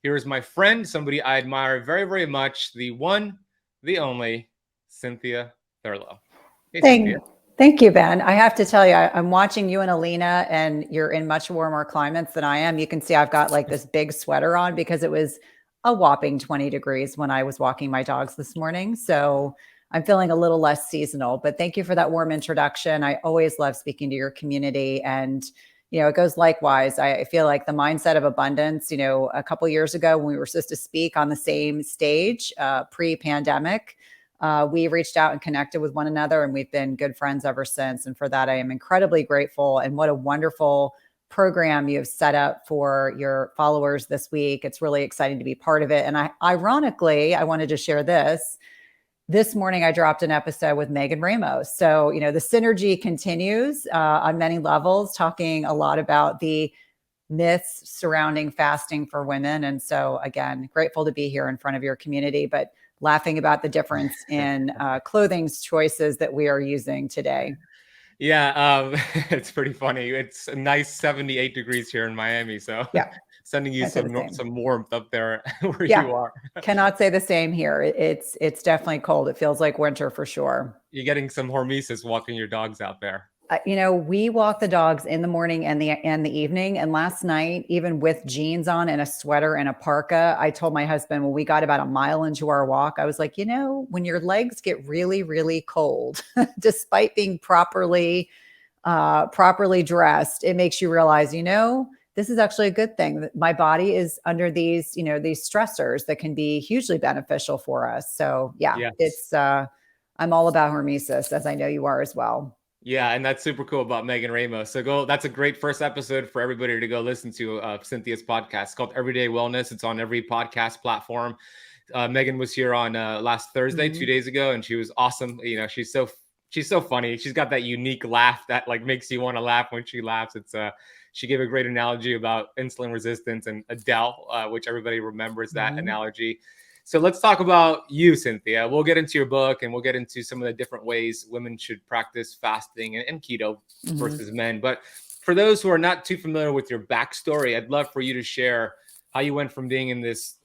Here is my friend, somebody I admire very, very much, the one, the only, Cynthia Thurlow. Hey, Cynthia. Thank you, Ben. I have to tell you, I'm watching you and Alina, and you're in much warmer climates than I am. You can see I've got like this big sweater on because it was a whopping 20 degrees when I was walking my dogs this morning. So I'm feeling a little less seasonal, but thank you for that warm introduction. I always love speaking to your community, and it goes likewise. I feel like the mindset of abundance, a couple years ago when we were supposed to speak on the same stage, pre-pandemic, we reached out and connected with one another, and we've been good friends ever since. And for that, I am incredibly grateful. And what a wonderful program you have set up for your followers this week. It's really exciting to be part of it. And ironically, I wanted to share this. This morning, I dropped an episode with Megan Ramos. So, the synergy continues on many levels, talking a lot about the myths surrounding fasting for women. And so, again, grateful to be here in front of your community, but laughing about the difference in clothing choices that we are using today. Yeah, it's pretty funny. It's a nice 78 degrees here in Miami. So yeah, sending you some warmth up there where you are. Cannot say the same here. It's definitely cold. It feels like winter for sure. You're getting some hormesis walking your dogs out there. We walk the dogs in the morning and the evening. And last night, even with jeans on and a sweater and a parka, I told my husband when we got about a mile into our walk, I was like, when your legs get really, really cold, despite being properly dressed, it makes you realize, this is actually a good thing. My body is under these stressors that can be hugely beneficial for us. So yes. It's I'm all about hormesis, as I know you are as well. Yeah, and that's super cool about Megan Ramos. So that's a great first episode for everybody to go listen to Cynthia's podcast. It's called Everyday Wellness. It's on every podcast platform. Megan was here on last Thursday, 2 days ago, and she was awesome. She's so funny. She's got that unique laugh that like makes you want to laugh when she laughs. She gave a great analogy about insulin resistance and Adele, which everybody remembers that analogy. So let's talk about you, Cynthia. We'll get into your book and we'll get into some of the different ways women should practice fasting and keto versus men. But for those who are not too familiar with your backstory, I'd love for you to share how you went from being in this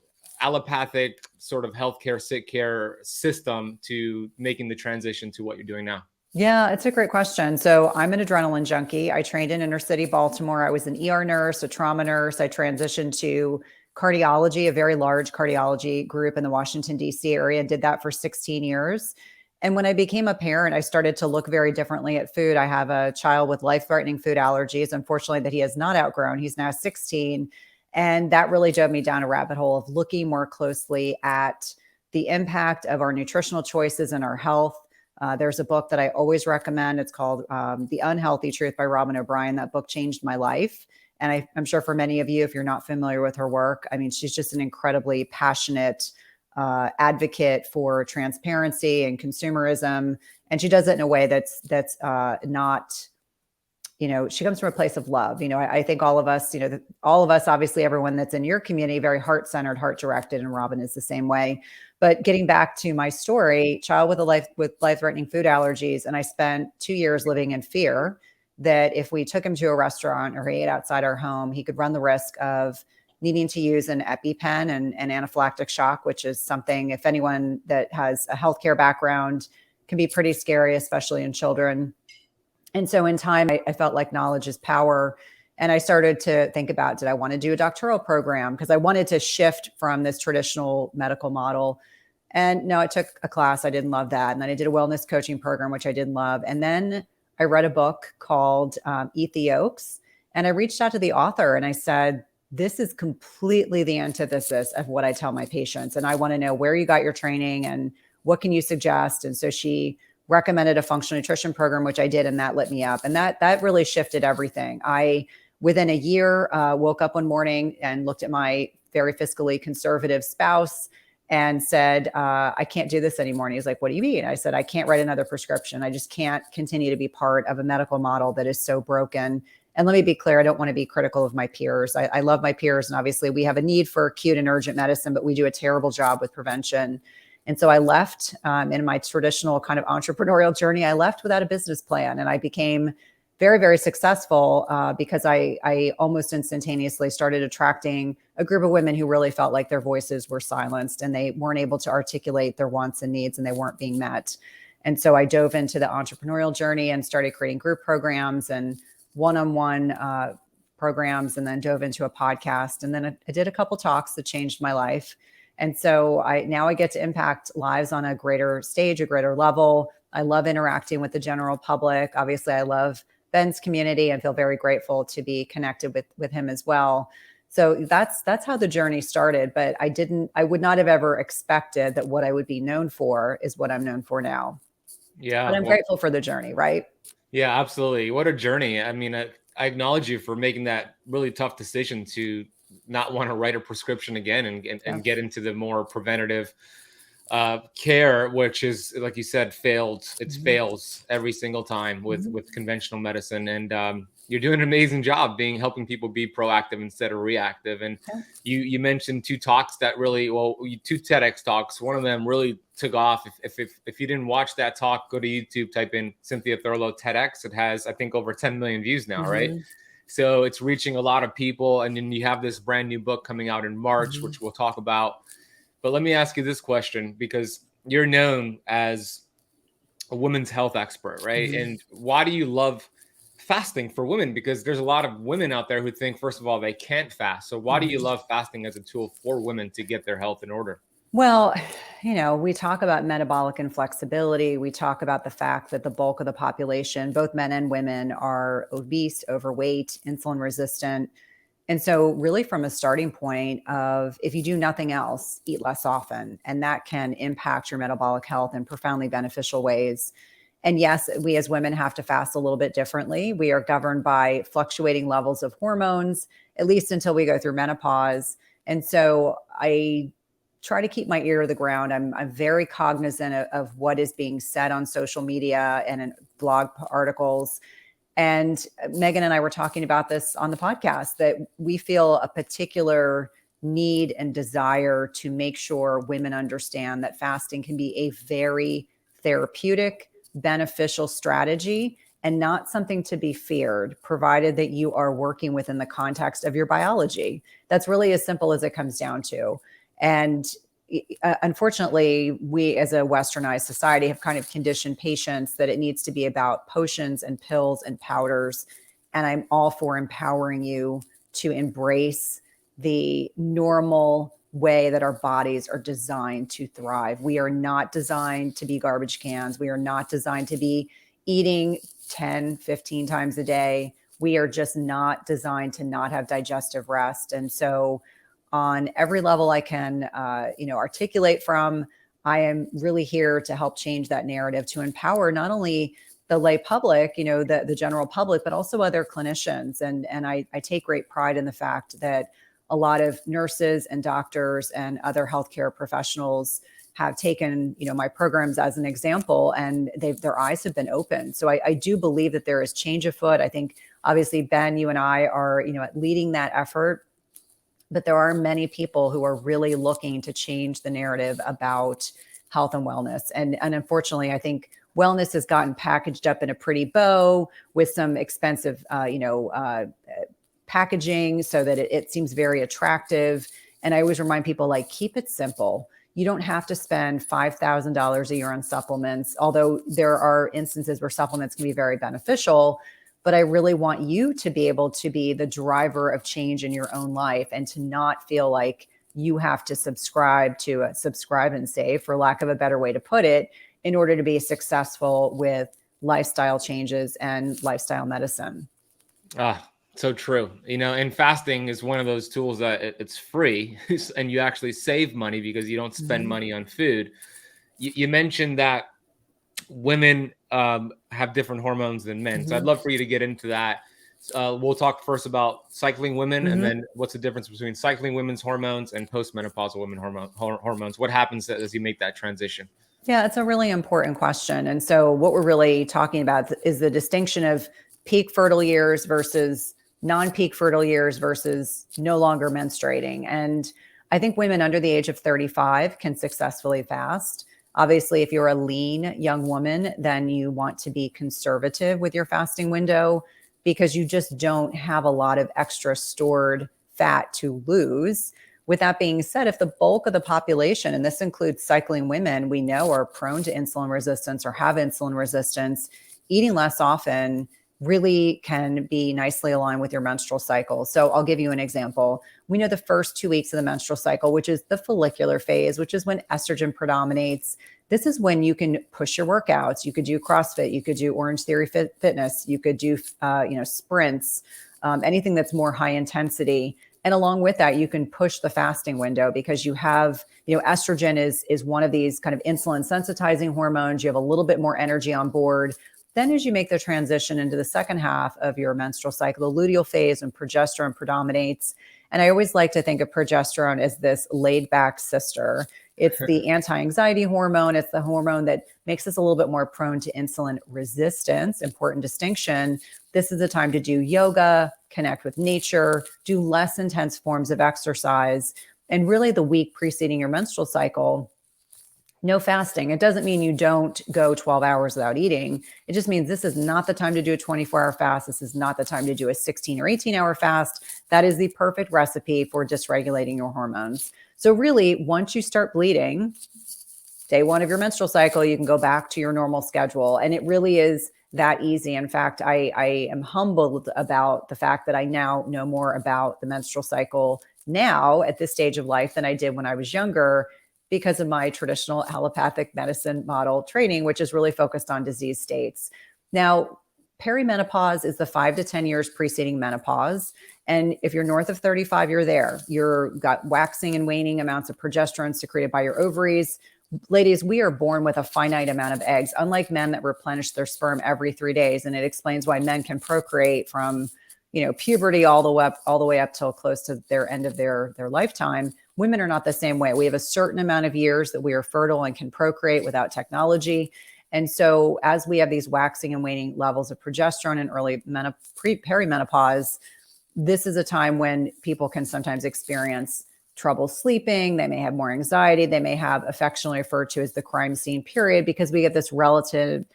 allopathic sort of healthcare, sick care system to making the transition to what you're doing now. Yeah, it's a great question. So I'm an adrenaline junkie. I trained in inner city Baltimore. I was an ER nurse, a trauma nurse. I transitioned to cardiology, a very large cardiology group in the Washington, D.C. area, did that for 16 years. And when I became a parent, I started to look very differently at food. I have a child with life-threatening food allergies, unfortunately, that he has not outgrown. He's now 16. And that really drove me down a rabbit hole of looking more closely at the impact of our nutritional choices and our health. There's a book that I always recommend. It's called The Unhealthy Truth by Robin O'Brien. That book changed my life. And I'm sure for many of you, if you're not familiar with her work, I mean, she's just an incredibly passionate advocate for transparency and consumerism. And she does it in a way that's not, she comes from a place of love. I think all of us, obviously everyone that's in your community, very heart-centered, heart-directed, and Robin is the same way. But getting back to my story, child with life-threatening food allergies, and I spent 2 years living in fear that if we took him to a restaurant or he ate outside our home, he could run the risk of needing to use an EpiPen and anaphylactic shock, which is something, if anyone that has a healthcare background, can be pretty scary, especially in children. And so in time, I felt like knowledge is power. And I started to think about, did I want to do a doctoral program? Because I wanted to shift from this traditional medical model. And no, I took a class. I didn't love that. And then I did a wellness coaching program, which I didn't love. And then I read a book called Eat the Yolks. And I reached out to the author and I said, this is completely the antithesis of what I tell my patients. And I want to know where you got your training and what can you suggest? And so she recommended a functional nutrition program, which I did, and that lit me up. And that really shifted everything. Within a year, woke up one morning and looked at my very fiscally conservative spouse and said, I can't do this anymore. And he was like, what do you mean? I said, I can't write another prescription. I just can't continue to be part of a medical model that is so broken. And let me be clear, I don't want to be critical of my peers. I love my peers. And obviously we have a need for acute and urgent medicine, but we do a terrible job with prevention. And so I left in my traditional kind of entrepreneurial journey. I left without a business plan, and I became very, very successful because I almost instantaneously started attracting a group of women who really felt like their voices were silenced and they weren't able to articulate their wants and needs and they weren't being met. And so I dove into the entrepreneurial journey and started creating group programs and one-on-one programs, and then dove into a podcast. And then I did a couple talks that changed my life. And so now I get to impact lives on a greater stage, a greater level. I love interacting with the general public. Obviously, I love Ben's community and feel very grateful to be connected with him as well. So that's how the journey started. But I would not have ever expected that what I would be known for is what I'm known for now. Yeah. But I'm grateful for the journey, right? Yeah, absolutely. What a journey. I mean, I acknowledge you for making that really tough decision to not want to write a prescription again and get into the more preventative care, which is, like you said, fails every single time with conventional medicine. And you're doing an amazing job helping people be proactive instead of reactive. And you mentioned two talks that really, two TEDx talks. One of them really took off. If you didn't watch that talk, go to YouTube, type in Cynthia Thurlow TEDx. It has, I think, over 10 million views now, right? So it's reaching a lot of people. And then you have this brand new book coming out in March, which we'll talk about. But let me ask you this question, because you're known as a women's health expert, right? And why do you love fasting for women? Because there's a lot of women out there who think, first of all, they can't fast. So why do you love fasting as a tool for women to get their health in order? Well, we talk about metabolic inflexibility. We talk about the fact that the bulk of the population, both men and women, are obese, overweight, insulin resistant. And so really from a starting point of, if you do nothing else, eat less often, and that can impact your metabolic health in profoundly beneficial ways. And yes, we as women have to fast a little bit differently. We are governed by fluctuating levels of hormones, at least until we go through menopause. And so I try to keep my ear to the ground. I'm very cognizant of what is being said on social media and in blog articles. And Megan and I were talking about this on the podcast, that we feel a particular need and desire to make sure women understand that fasting can be a very therapeutic, beneficial strategy and not something to be feared, provided that you are working within the context of your biology. That's really as simple as it comes down to. And unfortunately, we as a westernized society have kind of conditioned patients that it needs to be about potions and pills and powders. And I'm all for empowering you to embrace the normal way that our bodies are designed to thrive. We are not designed to be garbage cans. We are not designed to be eating 10, 15 times a day. We are just not designed to not have digestive rest. And so on every level I can, articulate from, I am really here to help change that narrative, to empower not only the lay public, the general public, but also other clinicians. And I take great pride in the fact that a lot of nurses and doctors and other healthcare professionals have taken, my programs as an example, and their eyes have been opened. So I do believe that there is change afoot. I think obviously, Ben, you and I are, leading that effort. But there are many people who are really looking to change the narrative about health and wellness. And unfortunately, I think wellness has gotten packaged up in a pretty bow with some expensive, packaging so that it seems very attractive. And I always remind people, keep it simple. You don't have to spend $5,000 a year on supplements, although there are instances where supplements can be very beneficial. But I really want you to be able to be the driver of change in your own life and to not feel like you have to subscribe and save, for lack of a better way to put it, in order to be successful with lifestyle changes and lifestyle medicine. So true. And fasting is one of those tools that it's free and you actually save money because you don't spend money on food. You mentioned that women have different hormones than men. So I'd love for you to get into that. We'll talk first about cycling women and then what's the difference between cycling women's hormones and postmenopausal women hormones. What happens as you make that transition? Yeah, it's a really important question. And so what we're really talking about is the distinction of peak fertile years versus non-peak fertile years versus no longer menstruating. And I think women under the age of 35 can successfully fast. Obviously, if you're a lean young woman, then you want to be conservative with your fasting window because you just don't have a lot of extra stored fat to lose. With that being said, if the bulk of the population, and this includes cycling women, we know are prone to insulin resistance or have insulin resistance, eating less often really can be nicely aligned with your menstrual cycle. So I'll give you an example. We know the first 2 weeks of the menstrual cycle, which is the follicular phase, which is when estrogen predominates. This is when you can push your workouts. You could do CrossFit, you could do Orange Theory Fitness, you could do sprints, anything that's more high intensity. And along with that, you can push the fasting window because you have, estrogen is one of these kind of insulin sensitizing hormones. You have a little bit more energy on board. Then as you make the transition into the second half of your menstrual cycle, the luteal phase, and progesterone predominates. And I always like to think of progesterone as this laid back sister. It's the anti-anxiety hormone. It's the hormone that makes us a little bit more prone to insulin resistance. Important distinction. This is the time to do yoga, connect with nature, do less intense forms of exercise. And really the week preceding your menstrual cycle, no fasting. It doesn't mean you don't go 12 hours without eating. It just means this is not the time to do a 24-hour fast. This is not the time to do a 16 or 18-hour fast. That is the perfect recipe for dysregulating your hormones. So really, once you start bleeding, day one of your menstrual cycle, you can go back to your normal schedule. And it really is that easy. In fact, I am humbled about the fact that I now know more about the menstrual cycle now at this stage of life than I did when I was younger, because of my traditional allopathic medicine model training, which is really focused on disease states. Now, perimenopause is the 5 to 10 years preceding menopause. And if you're north of 35, you're there. You've got waxing and waning amounts of progesterone secreted by your ovaries. Ladies, we are born with a finite amount of eggs, unlike men that replenish their sperm every 3 days. And it explains why men can procreate from puberty all the way up till close to their end of their lifetime. Women are not the same way. We have a certain amount of years that we are fertile and can procreate without technology. And so as we have these waxing and waning levels of progesterone in early perimenopause, this is a time when people can sometimes experience trouble sleeping. They may have more anxiety. They may have affectionately referred to as the crime scene period, because we get this relative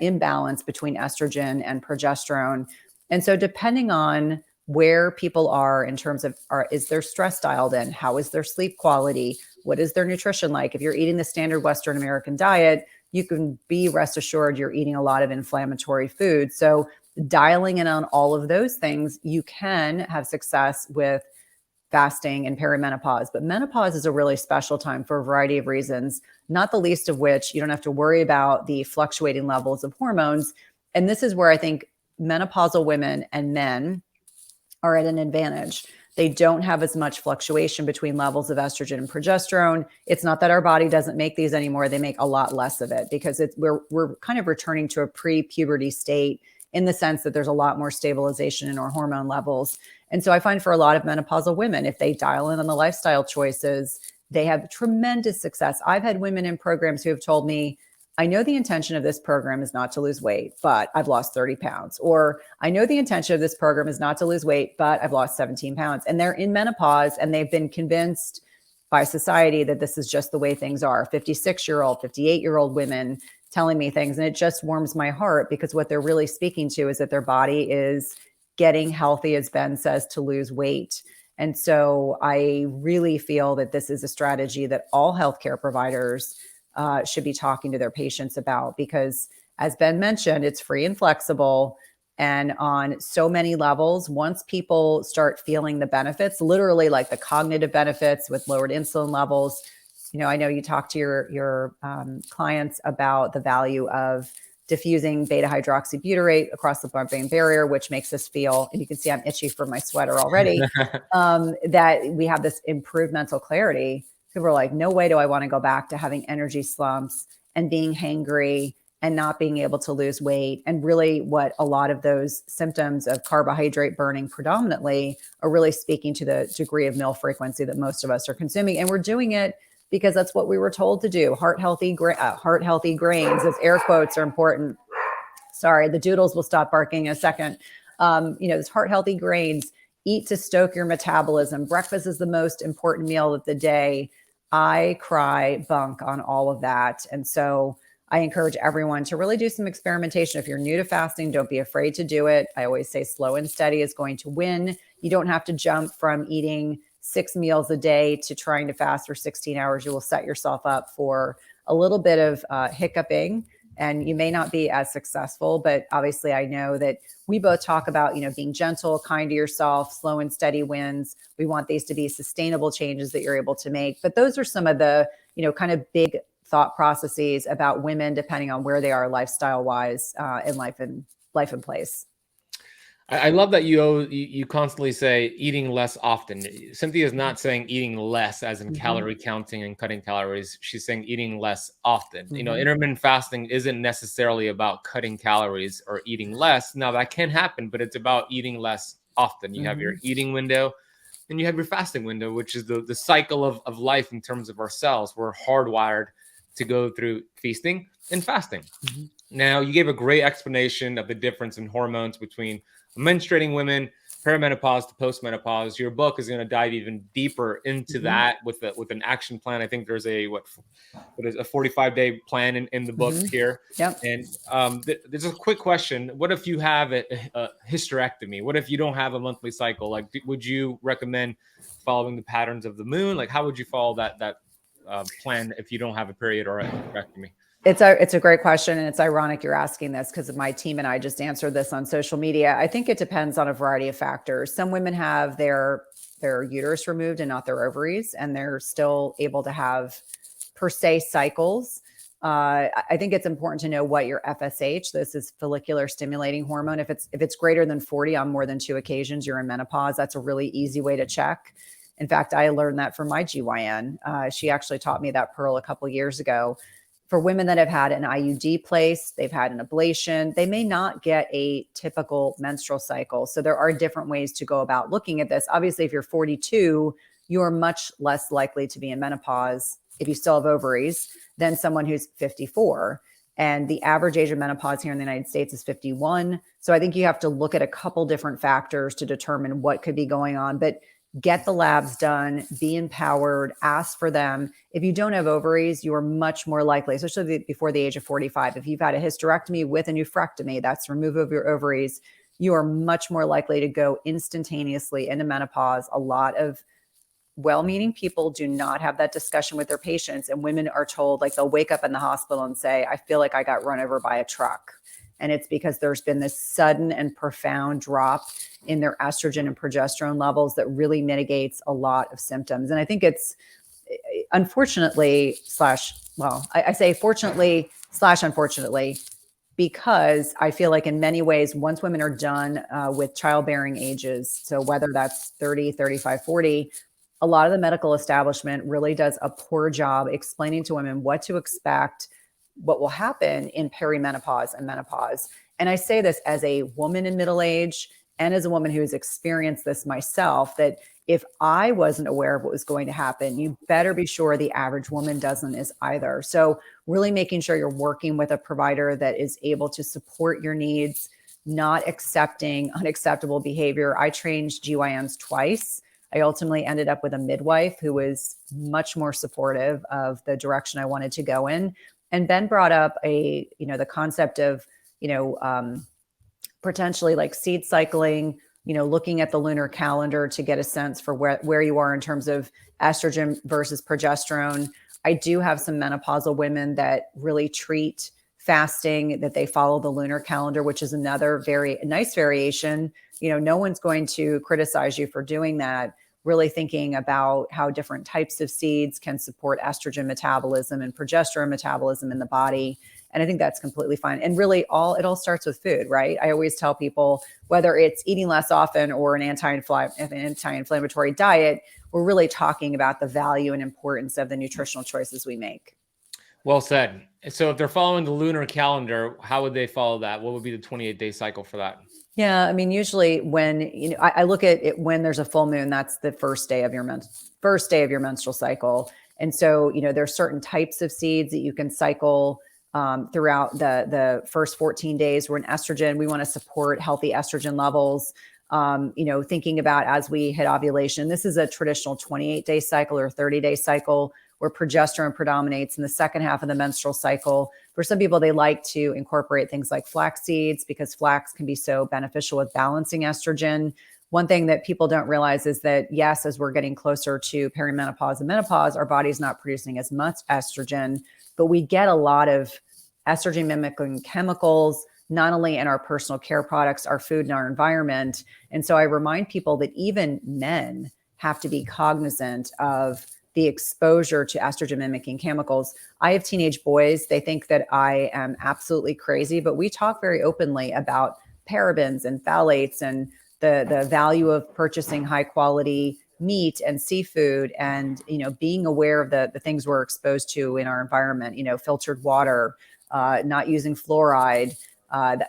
imbalance between estrogen and progesterone. And so depending on where people are in terms of, is their stress dialed in? How is their sleep quality? What is their nutrition like? If you're eating the standard Western American diet, you can be rest assured you're eating a lot of inflammatory food. So dialing in on all of those things, you can have success with fasting and perimenopause. But menopause is a really special time for a variety of reasons, not the least of which you don't have to worry about the fluctuating levels of hormones. And this is where I think menopausal women and men are at an advantage. They don't have as much fluctuation between levels of estrogen and progesterone. It's not that our body doesn't make these anymore. They make a lot less of it because we're kind of returning to a pre-puberty state in the sense that there's a lot more stabilization in our hormone levels. And so I find for a lot of menopausal women, if they dial in on the lifestyle choices, they have tremendous success. I've had women in programs who have told me, I know the intention of this program is not to lose weight, but I've lost 30 pounds. Or I know the intention of this program is not to lose weight, but I've lost 17 pounds. And they're in menopause and they've been convinced by society that this is just the way things are. 56-year-old, 58-year-old women telling me things. And it just warms my heart because what they're really speaking to is that their body is getting healthy, as Ben says, to lose weight. And so I really feel that this is a strategy that all healthcare providers should be talking to their patients about, because as Ben mentioned, it's free and flexible. And on so many levels, once people start feeling the benefits, literally like the cognitive benefits with lowered insulin levels, I know you talk to your clients about the value of diffusing beta hydroxybutyrate across the blood-brain barrier, which makes us feel, and you can see I'm itchy for my sweater already, that we have this improved mental clarity. People are like, no way do I want to go back to having energy slumps and being hangry and not being able to lose weight. And really what a lot of those symptoms of carbohydrate burning predominantly are really speaking to the degree of meal frequency that most of us are consuming. And we're doing it because that's what we were told to do. Heart healthy grains, those air quotes are important. Sorry, the doodles will stop barking in a second. Those heart healthy grains, eat to stoke your metabolism. Breakfast is the most important meal of the day. I cry bunk on all of that. And so I encourage everyone to really do some experimentation. If you're new to fasting, don't be afraid to do it. I always say slow and steady is going to win. You don't have to jump from eating 6 meals a day to trying to fast for 16 hours. You will set yourself up for a little bit of hiccuping, and you may not be as successful. But obviously, I know that we both talk about, being gentle, kind to yourself, slow and steady wins. We want these to be sustainable changes that you're able to make. But those are some of the, kind of big thought processes about women, depending on where they are lifestyle wise in life and place. I love that you constantly say eating less often. Cynthia is not saying eating less as in calorie counting and cutting calories. She's saying eating less often. Intermittent fasting isn't necessarily about cutting calories or eating less. Now that can happen, but it's about eating less often. You have your eating window and you have your fasting window, which is the cycle of life in terms of our cells. We're hardwired to go through feasting and fasting. Now, you gave a great explanation of the difference in hormones between menstruating women, perimenopause to postmenopause. Your book is going to dive even deeper into that with an action plan. I think there's a 45-day plan in the book here. Yep. And there's a quick question. What if you have a hysterectomy? What if you don't have a monthly cycle? Like, would you recommend following the patterns of the moon? Like, how would you follow that plan if you don't have a period or a hysterectomy? It's a great question. And it's ironic you're asking this because my team and I just answered this on social media. I think it depends on a variety of factors. Some women have their uterus removed and not their ovaries, and they're still able to have per se cycles. I think it's important to know what your FSH, this is follicular stimulating hormone. If it's greater than 40 on more than 2 occasions, you're in menopause. That's a really easy way to check. In fact, I learned that from my GYN. She actually taught me that pearl a couple of years ago. For women that have had an IUD placed, they've had an ablation, they may not get a typical menstrual cycle. So there are different ways to go about looking at this. Obviously, if you're 42, you're much less likely to be in menopause if you still have ovaries than someone who's 54. And the average age of menopause here in the United States is 51. So I think you have to look at a couple different factors to determine what could be going on. But get the labs done, be empowered, ask for them. If you don't have ovaries, you are much more likely, especially before the age of 45. If you've had a hysterectomy with a nephrectomy, that's removal of your ovaries, you are much more likely to go instantaneously into menopause. A lot of well-meaning people do not have that discussion with their patients. And women are told, like, they'll wake up in the hospital and say, I feel like I got run over by a truck. And it's because there's been this sudden and profound drop in their estrogen and progesterone levels that really mitigates a lot of symptoms. And I think it's unfortunately I say fortunately / unfortunately, because I feel like in many ways, once women are done with childbearing ages, so whether that's 30, 35, 40, a lot of the medical establishment really does a poor job explaining to women what to expect, what will happen in perimenopause and menopause. And I say this as a woman in middle age and as a woman who's experienced this myself, that if I wasn't aware of what was going to happen, you better be sure the average woman doesn't is either. So really making sure you're working with a provider that is able to support your needs, not accepting unacceptable behavior. I changed GYNs twice. I ultimately ended up with a midwife who was much more supportive of the direction I wanted to go in. And Ben brought up the concept of, potentially like seed cycling, looking at the lunar calendar to get a sense for where you are in terms of estrogen versus progesterone. I do have some menopausal women that really treat fasting, that they follow the lunar calendar, which is another very nice variation. No one's going to criticize you for doing that. Really thinking about how different types of seeds can support estrogen metabolism and progesterone metabolism in the body. And I think that's completely fine. And really it all starts with food, right? I always tell people, whether it's eating less often or an anti-inflammatory diet, we're really talking about the value and importance of the nutritional choices we make. Well said. So if they're following the lunar calendar, how would they follow that? What would be the 28-day cycle for that? Yeah, I mean, usually when I look at it when there's a full moon, that's the first day of your menstrual cycle. And so, there's certain types of seeds that you can cycle throughout the first 14 days. We're in estrogen. We want to support healthy estrogen levels. Thinking about as we hit ovulation, this is a traditional 28-day cycle or 30-day cycle where progesterone predominates in the second half of the menstrual cycle. For some people, they like to incorporate things like flax seeds because flax can be so beneficial with balancing estrogen. One thing that people don't realize is that, yes, as we're getting closer to perimenopause and menopause, our body's not producing as much estrogen, but we get a lot of estrogen mimicking chemicals, not only in our personal care products, our food, and our environment. And so I remind people that even men have to be cognizant of the exposure to estrogen mimicking chemicals. I have teenage boys. They think that I am absolutely crazy, but we talk very openly about parabens and phthalates and the value of purchasing high quality meat and seafood, and being aware of the things we're exposed to in our environment, filtered water, not using fluoride.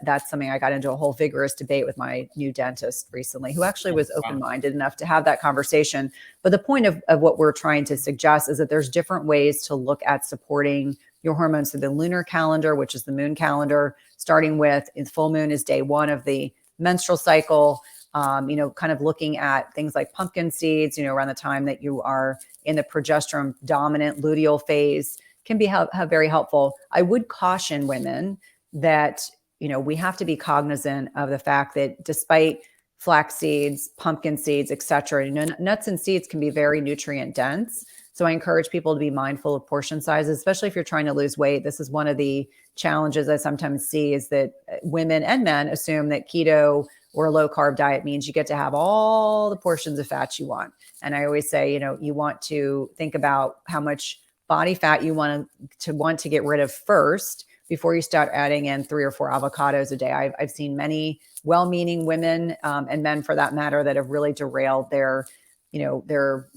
That's something I got into a whole vigorous debate with my new dentist recently, who actually was open-minded enough to have that conversation. But the point of what we're trying to suggest is that there's different ways to look at supporting your hormones through the lunar calendar, which is the moon calendar, starting with full moon is day one of the menstrual cycle. Kind of looking at things like pumpkin seeds, around the time that you are in the progesterone dominant luteal phase can be very helpful. I would caution women that, we have to be cognizant of the fact that despite flax seeds, pumpkin seeds, et cetera, nuts and seeds can be very nutrient dense. So I encourage people to be mindful of portion sizes, especially if you're trying to lose weight. This is one of the challenges I sometimes see, is that women and men assume that keto or a low carb diet means you get to have all the portions of fat you want. And I always say, you want to think about how much body fat you want to get rid of first before you start adding in 3 or 4 avocados a day. I've seen many well-meaning women and men, for that matter, that have really derailed their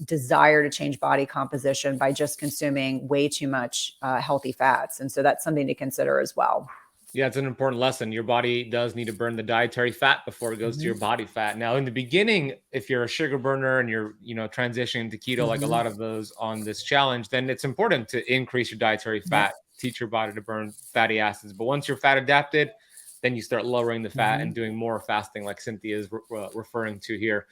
desire to change body composition by just consuming way too much healthy fats. And so that's something to consider as well. Yeah, it's an important lesson. Your body does need to burn the dietary fat before it goes to your body fat. Now, in the beginning, if you're a sugar burner and you're, transitioning to keto, like a lot of those on this challenge, then it's important to increase your dietary fat, teach your body to burn fatty acids. But once you're fat adapted, then you start lowering the fat and doing more fasting, like Cynthia is referring to here.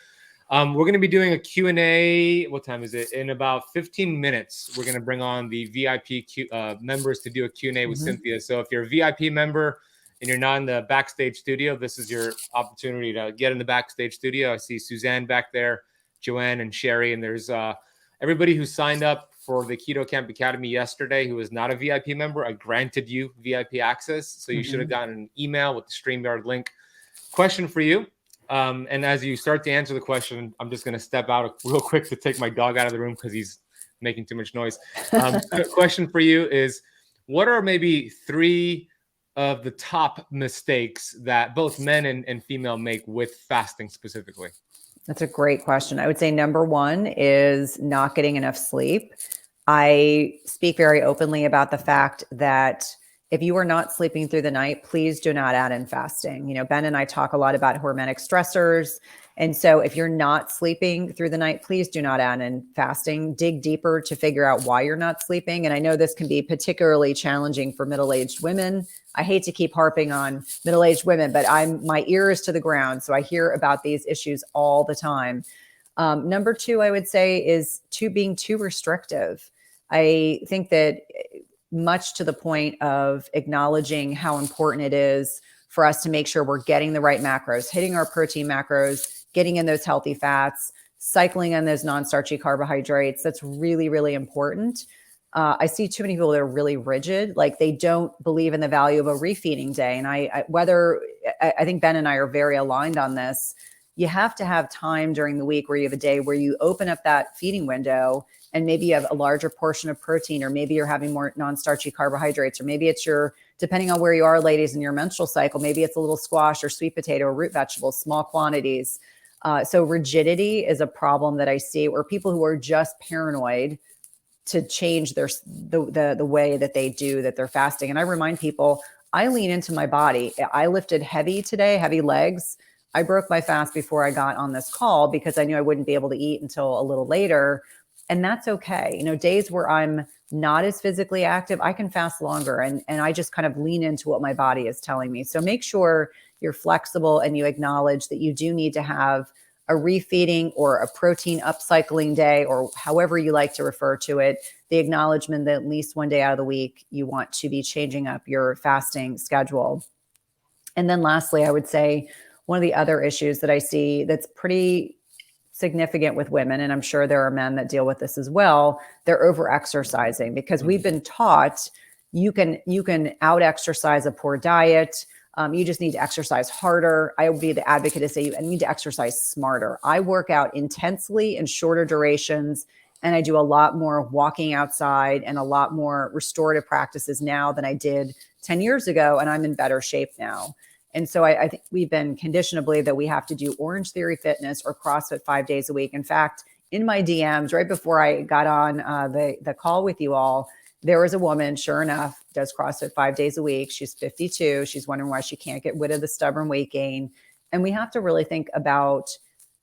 We're going to be doing a Q&A. What time is it? In about 15 minutes, we're going to bring on the VIP members to do a Q&A with Cynthia. So if you're a VIP member and you're not in the backstage studio, this is your opportunity to get in the backstage studio. I see Suzanne back there, Joanne and Sherry, and there's everybody who signed up for the Keto Kamp Academy yesterday who was not a VIP member. I granted you VIP access. So you should have gotten an email with the StreamYard link. Question for you. And as you start to answer the question, I'm just going to step out real quick to take my dog out of the room because he's making too much noise. Question for you is, what are maybe 3 of the top mistakes that both men and female make with fasting specifically? That's a great question. I would say number 1 is not getting enough sleep. I speak very openly about the fact that if you are not sleeping through the night, please do not add in fasting. Ben and I talk a lot about hormonic stressors. And so if you're not sleeping through the night, please do not add in fasting. Dig deeper to figure out why you're not sleeping. And I know this can be particularly challenging for middle-aged women. I hate to keep harping on middle-aged women, but my ear is to the ground. So I hear about these issues all the time. Number 2, I would say, is being too restrictive. I think that much to the point of acknowledging how important it is for us to make sure we're getting the right macros, hitting our protein macros, getting in those healthy fats, cycling on those non-starchy carbohydrates. That's really, really important. I see too many people that are really rigid, like they don't believe in the value of a refeeding day. And I think Ben and I are very aligned on this. You have to have time during the week where you have a day where you open up that feeding window and maybe you have a larger portion of protein, or maybe you're having more non-starchy carbohydrates, or maybe it's depending on where you are, ladies, in your menstrual cycle, maybe it's a little squash or sweet potato or root vegetables, small quantities. So rigidity is a problem that I see, where people who are just paranoid to change the way that they're fasting. And I remind people, I lean into my body. I lifted heavy today, heavy legs. I broke my fast before I got on this call because I knew I wouldn't be able to eat until a little later. And that's okay. Days where I'm not as physically active, I can fast longer, and I just kind of lean into what my body is telling me. So make sure you're flexible and you acknowledge that you do need to have a refeeding or a protein upcycling day, or however you like to refer to it, the acknowledgement that at least one day out of the week, you want to be changing up your fasting schedule. And then lastly, I would say one of the other issues that I see that's pretty significant with women, and I'm sure there are men that deal with this as well, they're over exercising, because we've been taught you can out exercise a poor diet. You just need to exercise harder. I would be the advocate to say you need to exercise smarter. I work out intensely in shorter durations, and I do a lot more walking outside and a lot more restorative practices now than I did 10 years ago, and I'm in better shape now. And so I think we've been conditioned to believe that we have to do Orange Theory Fitness or CrossFit 5 days a week. In fact, in my DMs, right before I got on the call with you all, there was a woman, sure enough, does CrossFit 5 days a week. She's 52. She's wondering why she can't get rid of the stubborn weight gain. And we have to really think about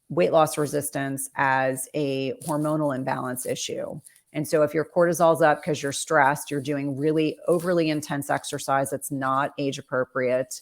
weight loss resistance as a hormonal imbalance issue. And so if your cortisol's up because you're stressed, you're doing really overly intense exercise that's not age appropriate.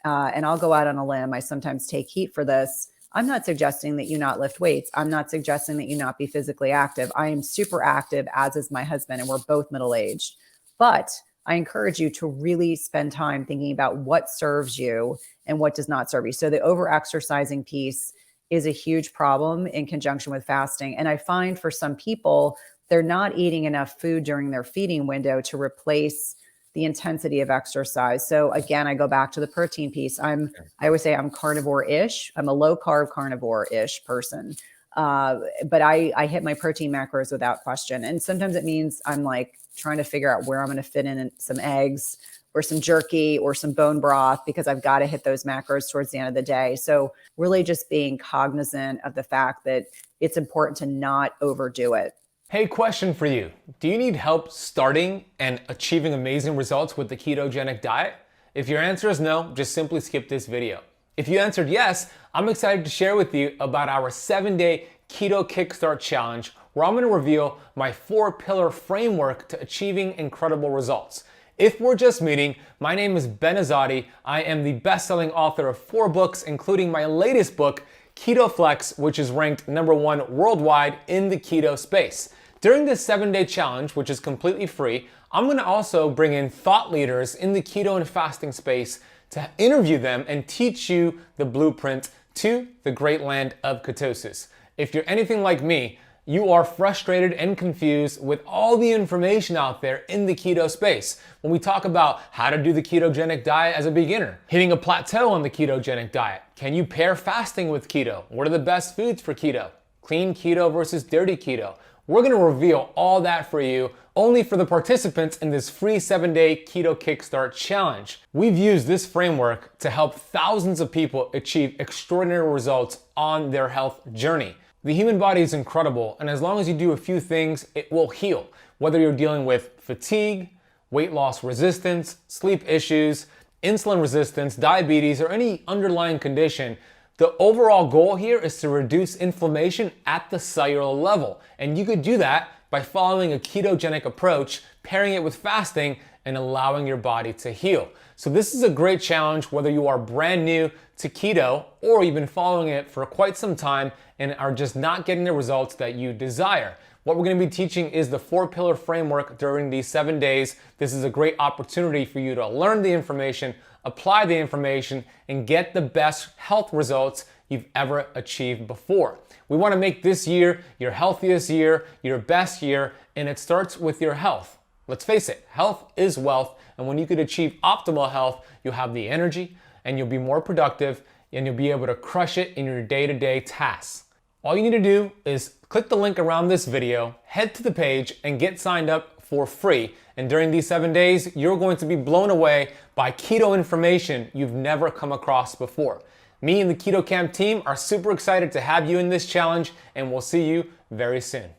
And I'll go out on a limb. I sometimes take heat for this. I'm not suggesting that you not lift weights. I'm not suggesting that you not be physically active. I am super active, as is my husband, and we're both middle-aged. But I encourage you to really spend time thinking about what serves you and what does not serve you. So the over-exercising piece is a huge problem in conjunction with fasting. And I find for some people, they're not eating enough food during their feeding window to replace the intensity of exercise. So again, I go back to the protein piece. I always say I'm carnivore-ish. I'm a low carb carnivore-ish person. But I hit my protein macros without question. And sometimes it means I'm like trying to figure out where I'm going to fit in some eggs or some jerky or some bone broth, because I've got to hit those macros towards the end of the day. So really just being cognizant of the fact that it's important to not overdo it. Hey, question for you. Do you need help starting and achieving amazing results with the ketogenic diet? If your answer is no, just simply skip this video. If you answered yes, I'm excited to share with you about our 7-day Keto Kickstart Challenge, where I'm going to reveal my 4-pillar framework to achieving incredible results. If we're just meeting, my name is Ben Azadi. I am the best-selling author of 4 books, including my latest book, Keto Flex, which is ranked #1 worldwide in the keto space. During this 7-day challenge, which is completely free, I'm going to also bring in thought leaders in the keto and fasting space to interview them and teach you the blueprint to the great land of ketosis. If you're anything like me, you are frustrated and confused with all the information out there in the keto space. When we talk about how to do the ketogenic diet as a beginner, hitting a plateau on the ketogenic diet, can you pair fasting with keto? What are the best foods for keto? Clean keto versus dirty keto? We're going to reveal all that for you, only for the participants in this free 7-day Keto Kickstart Challenge. We've used this framework to help thousands of people achieve extraordinary results on their health journey. The human body is incredible, and as long as you do a few things, it will heal. Whether you're dealing with fatigue, weight loss resistance, sleep issues, insulin resistance, diabetes, or any underlying condition, the overall goal here is to reduce inflammation at the cellular level. And you could do that by following a ketogenic approach, pairing it with fasting, and allowing your body to heal. So this is a great challenge whether you are brand new to keto or you've been following it for quite some time and are just not getting the results that you desire. What we're going to be teaching is the 4-pillar framework during these 7 days. This is a great opportunity for you to learn the information, apply the information, and get the best health results you've ever achieved before. We want to make this year your healthiest year, your best year, and it starts with your health. Let's face it, health is wealth, and when you can achieve optimal health, you'll have the energy, and you'll be more productive, and you'll be able to crush it in your day-to-day tasks. All you need to do is click the link around this video, head to the page, and get signed up for free. And during these 7 days, you're going to be blown away by keto information you've never come across before. Me and the Keto Kamp team are super excited to have you in this challenge, and we'll see you very soon.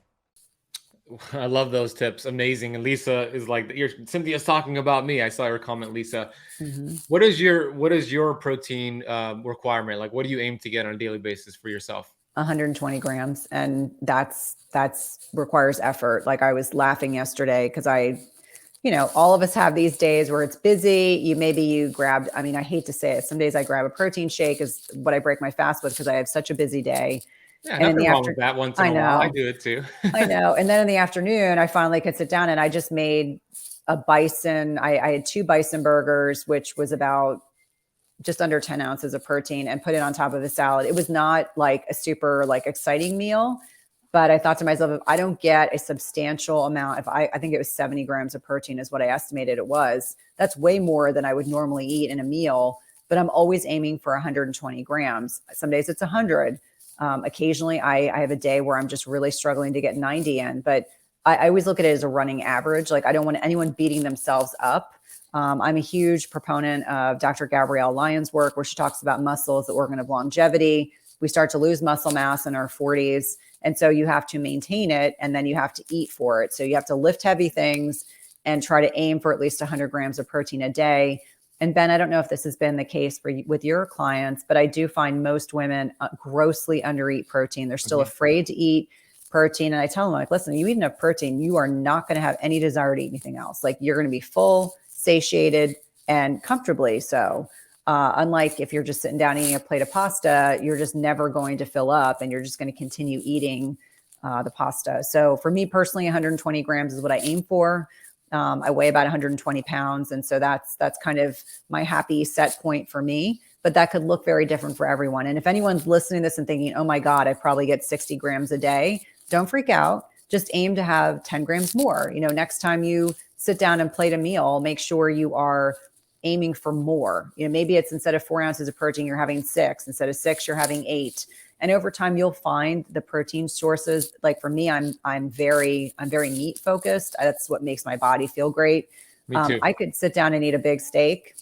I love those tips. Amazing. And Lisa is like, Cynthia's talking about me. I saw your comment, Lisa. Mm-hmm. What is your protein requirement? Like, what do you aim to get on a daily basis for yourself? 120 grams. And that's requires effort. Like I was laughing yesterday because I all of us have these days where it's busy. You grabbed, I mean, I hate to say it. Some days I grab a protein shake is what I break my fast with because I have such a busy day. Yeah, And in nothing the wrong with that once in I a while. I know, do it too. I know. And then in the afternoon, I finally could sit down and I just made a bison. I had 2 bison burgers, which was about just under 10 ounces of protein, and put it on top of a salad. It was not like a super exciting meal, but I thought to myself, if I don't get a substantial amount, I think it was 70 grams of protein is what I estimated it was. That's way more than I would normally eat in a meal, but I'm always aiming for 120 grams. Some days it's 100. Occasionally I have a day where I'm just really struggling to get 90 in, but I always look at it as a running average. Like I don't want anyone beating themselves up. I'm a huge proponent of Dr. Gabrielle Lyon's work, where she talks about muscle as the organ of longevity. We start to lose muscle mass in our 40s. And so you have to maintain it, and then you have to eat for it. So you have to lift heavy things and try to aim for at least 100 grams of protein a day. And Ben, I don't know if this has been the case with your clients, but I do find most women grossly undereat protein. They're still afraid to eat protein. And I tell them, listen, you eat enough protein, you are not going to have any desire to eat anything else. You're going to be full, satiated, and comfortably so. Unlike if you're just sitting down eating a plate of pasta, you're just never going to fill up and you're just going to continue eating the pasta. So for me personally, 120 grams is what I aim for. I weigh about 120 pounds. And so that's kind of my happy set point for me, but that could look very different for everyone. And if anyone's listening to this and thinking, oh my God, I probably get 60 grams a day, don't freak out. Just aim to have 10 grams more. Next time you sit down and plate a meal, make sure you are aiming for more. Maybe it's instead of 4 ounces of protein, you're having 6. Instead of 6, you're having 8. And over time, you'll find the protein sources. Like for me, I'm very meat focused. That's what makes my body feel great. Me too. I could sit down and eat a big steak,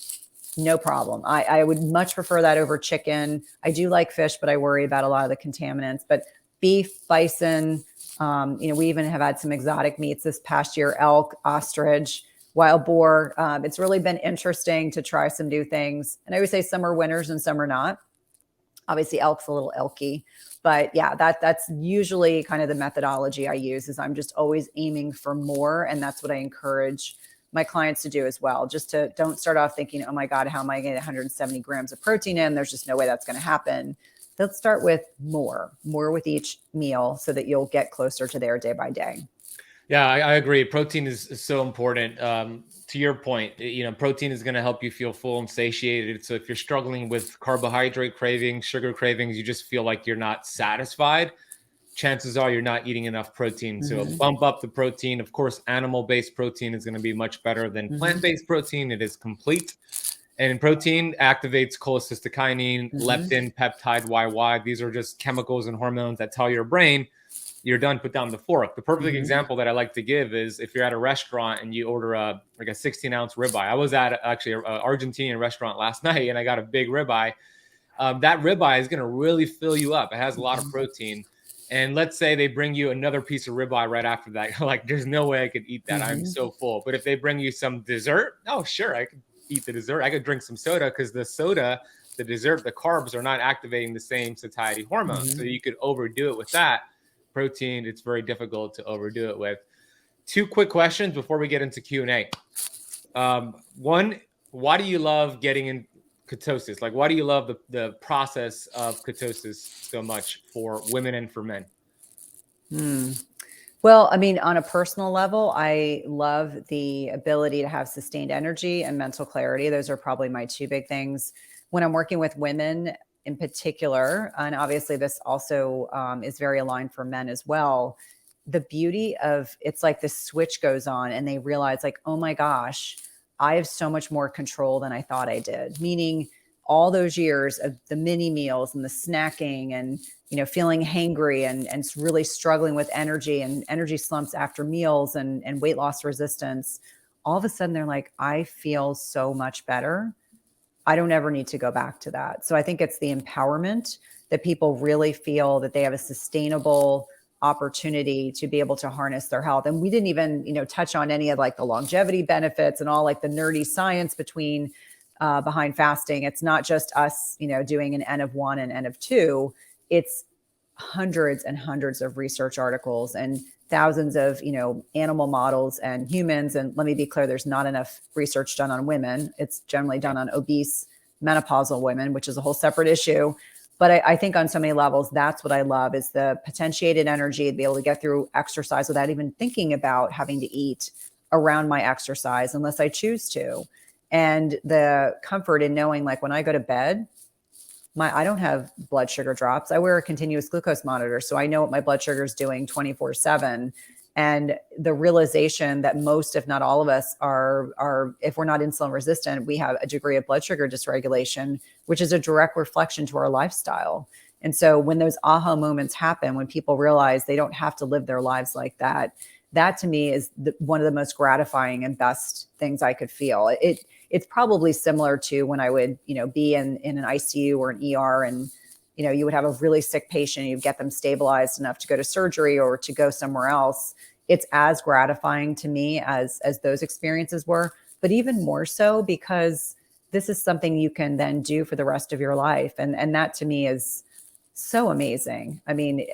no problem. I would much prefer that over chicken. I do like fish, but I worry about a lot of the contaminants. But beef, bison, we even have had some exotic meats this past year: elk, ostrich, wild boar. It's really been interesting to try some new things. And I would say some are winners and some are not. Obviously, elk's a little elky, but yeah, that's usually kind of the methodology I use. Is I'm just always aiming for more, and that's what I encourage my clients to do as well. Just to don't start off thinking, oh my God, how am I getting 170 grams of protein in? There's just no way that's going to happen. Let's start with more with each meal so that you'll get closer to there day by day. Yeah, I agree. Protein is so important. To your point, protein is going to help you feel full and satiated. So if you're struggling with carbohydrate cravings, sugar cravings, you just feel like you're not satisfied, chances are you're not eating enough protein. So bump up the protein. Of course, animal-based protein is going to be much better than plant-based protein. It is complete. And protein activates cholecystokinin, leptin, peptide, YY. These are just chemicals and hormones that tell your brain you're done, put down the fork. The perfect example that I like to give is if you're at a restaurant and you order a 16-ounce ribeye. I was at actually an Argentinian restaurant last night and I got a big ribeye. That ribeye is going to really fill you up. It has a lot of protein. And let's say they bring you another piece of ribeye right after that. There's no way I could eat that. I'm so full. But if they bring you some dessert, oh, sure, I could eat the dessert. I could drink some soda because the soda, the dessert, the carbs are not activating the same satiety hormones. So you could overdo it with that. Protein, it's very difficult to overdo it with. 2 quick questions before we get into Q&A. One, why do you love getting in ketosis? Why do you love the process of ketosis so much for women and for men? Well, I mean, on a personal level, I love the ability to have sustained energy and mental clarity. Those are probably my 2 big things. When I'm working with women in particular, and obviously this also is very aligned for men as well, the beauty of it's like this switch goes on and they realize oh my gosh, I have so much more control than I thought I did. Meaning all those years of the mini meals and the snacking and, feeling hangry and really struggling with energy and energy slumps after meals and weight loss resistance, all of a sudden they're like, I feel so much better. I don't ever need to go back to that. So I think it's the empowerment that people really feel that they have a sustainable opportunity to be able to harness their health. And we didn't even, touch on any of the longevity benefits and all the nerdy science behind fasting. It's not just us, doing an N of 1 and N of 2. It's hundreds and hundreds of research articles and thousands of, animal models and humans. And let me be clear, there's not enough research done on women. It's generally done on obese menopausal women, which is a whole separate issue. But I think on so many levels, that's what I love, is the potentiated energy to be able to get through exercise without even thinking about having to eat around my exercise unless I choose to. And the comfort in knowing, like, when I go to bed, I don't have blood sugar drops. I wear a continuous glucose monitor, so I know what my blood sugar is doing 24/7. And the realization that most, if not all of us, are, if we're not insulin resistant, we have a degree of blood sugar dysregulation, which is a direct reflection to our lifestyle. And so when those aha moments happen, when people realize they don't have to live their lives like that, that to me is one of the most gratifying and best things I could feel. It's probably similar to when I would, be in an ICU or an ER, and you would have a really sick patient, you'd get them stabilized enough to go to surgery or to go somewhere else. It's as gratifying to me as those experiences were, but even more so because this is something you can then do for the rest of your life. And that to me is so amazing. I mean,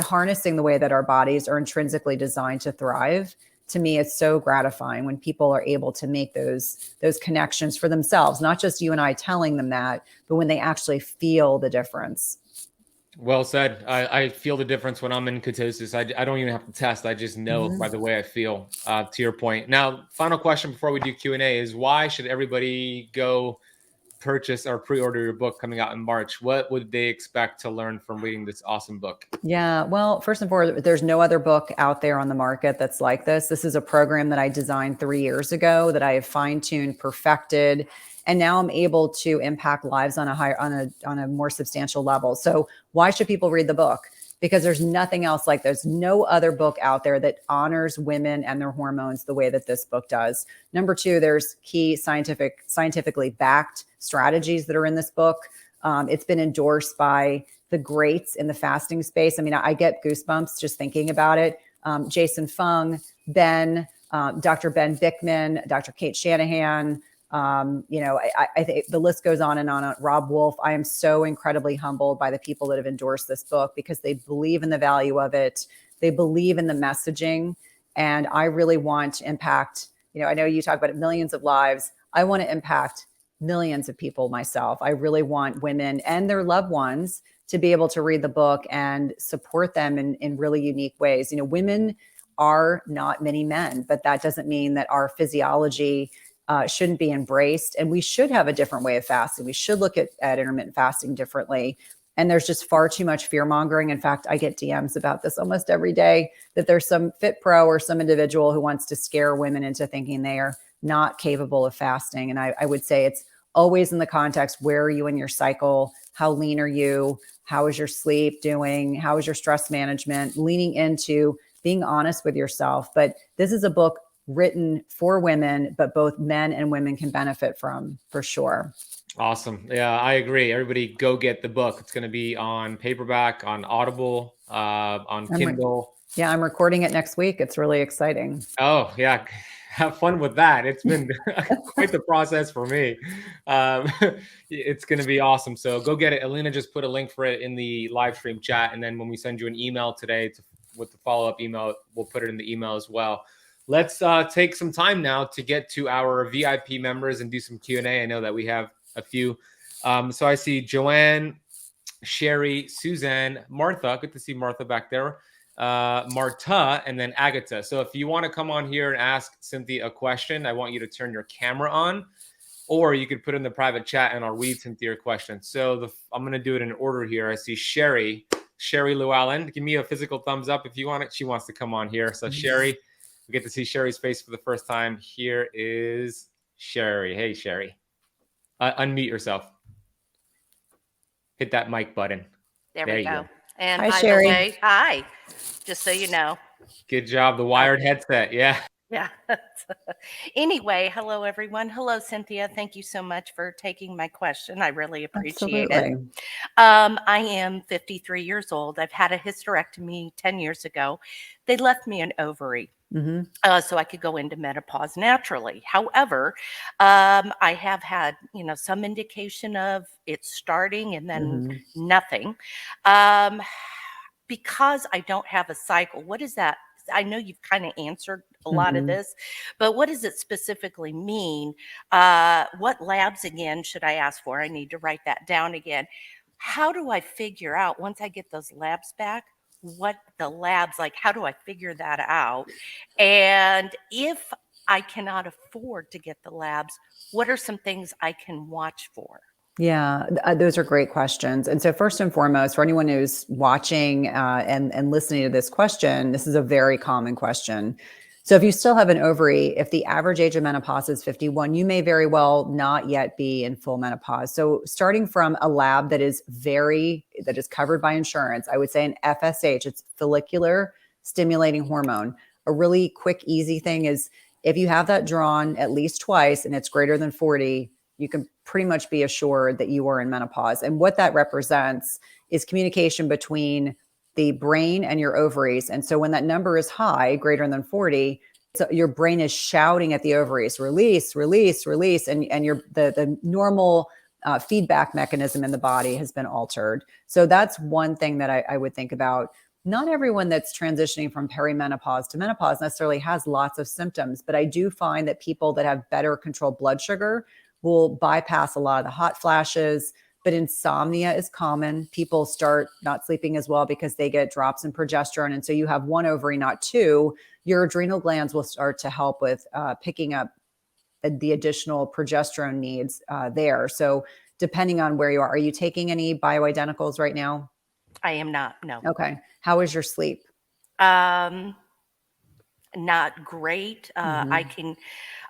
harnessing the way that our bodies are intrinsically designed to thrive, to me, it's so gratifying when people are able to make those connections for themselves, not just you and I telling them that, but when they actually feel the difference. Well said. I feel the difference when I'm in ketosis. I don't even have to test. I just know by the way I feel, to your point. Now, final question before we do Q&A is, why should everybody go purchase or pre-order your book coming out in March? What would they expect to learn from reading this awesome book? Yeah, well, first and foremost, there's no other book out there on the market that's like this. This is a program that I designed 3 years ago that I have fine-tuned, perfected, and now I'm able to impact lives on a more substantial level. So why should people read the book? Because there's nothing else like there's no other book out there that honors women and their hormones the way that this book does. Number two, there's key scientifically backed strategies that are in this book. It's been endorsed by the greats in the fasting space. I mean, I get goosebumps just thinking about it. Jason Fung, Dr. Ben Bickman, Dr. Kate Shanahan, I think the list goes on and on. Rob Wolf. I am so incredibly humbled by the people that have endorsed this book because they believe in the value of it. They believe in the messaging. And I really want to impact, I know you talk about millions of lives. I want to impact millions of people myself. I really want women and their loved ones to be able to read the book and support them in really unique ways. Women are not many men, but that doesn't mean that our physiology shouldn't be embraced. And we should have a different way of fasting. We should look at intermittent fasting differently. And there's just far too much fear mongering. In fact, I get DMs about this almost every day, that there's some fit pro or some individual who wants to scare women into thinking they are not capable of fasting. And I would say it's always in the context, where are you in your cycle? How lean are you? How is your sleep doing? How is your stress management? Leaning into being honest with yourself. But this is a book written for women, but both men and women can benefit from, for sure. Awesome. Yeah, I agree. Everybody go get the book. It's going to be on paperback, on Audible, on Kindle. I'm recording it next week. It's really exciting. Oh, yeah. Have fun with that. It's been quite the process for me. It's going to be awesome. So go get it. Alina just put a link for it in the live stream chat. And then when we send you an email today with the follow-up email, we'll put it in the email as well. Let's take some time now to get to our VIP members and do some Q&A. I know that we have a few. So I see Joanne, Sherry, Suzanne, Martha. Good to see Martha back there. Marta, and then Agatha. So if you want to come on here and ask Cynthia a question, I want you to turn your camera on, or you could put in the private chat and I'll read Cynthia your question. So I'm going to do it in order here. I see Sherry Llewellyn. Give me a physical thumbs up if you want it. She wants to come on here. So Sherry, we get to see Sherry's face for the first time. Here is Sherry. Hey, Sherry. Unmute yourself. Hit that mic button. There we go. And hi, by Sherry. the way, hi, just so you know. Good job. The wired headset. Yeah. Yeah. Anyway, hello, everyone. Hello, Cynthia. Thank you so much for taking my question. I really appreciate it. I am 53 years old. I've had a hysterectomy 10 years ago. They left me an ovary. So I could go into menopause naturally. However, I have had, some indication of it starting and then nothing. Because I don't have a cycle, what does that I know you've kind of answered a lot of this, but what does it specifically mean? What labs again should I ask for? I need to write that down again. How do I figure out once I get those labs back, what the labs like? How do I figure that out? And if I cannot afford to get the labs, what are some things I can watch for? Yeah, those are great questions. And so first and foremost, for anyone who's watching and listening to this question, this is a very common question. So if you still have an ovary, if the average age of menopause is 51, you may very well not yet be in full menopause. So starting from a lab that is covered by insurance, I would say an FSH, it's follicular stimulating hormone. A really quick, easy thing is if you have that drawn at least twice and it's greater than 40, you can pretty much be assured that you are in menopause. And what that represents is communication between the brain and your ovaries. And so when that number is high, greater than 40, so your brain is shouting at the ovaries, release, release, release. And the normal feedback mechanism in the body has been altered. So that's one thing that I would think about. Not everyone that's transitioning from perimenopause to menopause necessarily has lots of symptoms, but I do find that people that have better controlled blood sugar will bypass a lot of the hot flashes. But insomnia is common. People start not sleeping as well because they get drops in progesterone. And so you have one ovary, not two. Your adrenal glands will start to help with picking up the additional progesterone needs there. So depending on where you are you taking any bioidenticals right now? I am not, no. Okay. How is your sleep? Not great.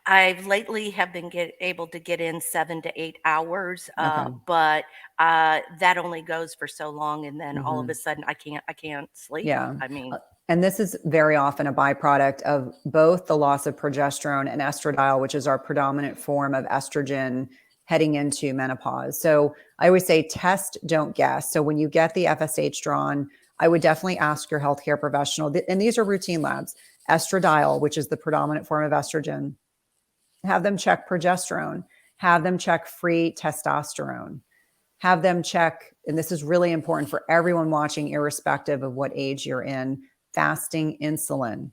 I've lately have been able to get in 7 to 8 hours, but that only goes for so long, and then all of a sudden I can't sleep. Yeah. I mean, and this is very often a byproduct of both the loss of progesterone and estradiol, which is our predominant form of estrogen heading into menopause. So I always say test, don't guess. So when you get the FSH drawn, I would definitely ask your healthcare professional, and these are routine labs, estradiol, which is the predominant form of estrogen. Have them check progesterone, have them check free testosterone, have them check, and this is really important for everyone watching, irrespective of what age you're in, fasting insulin.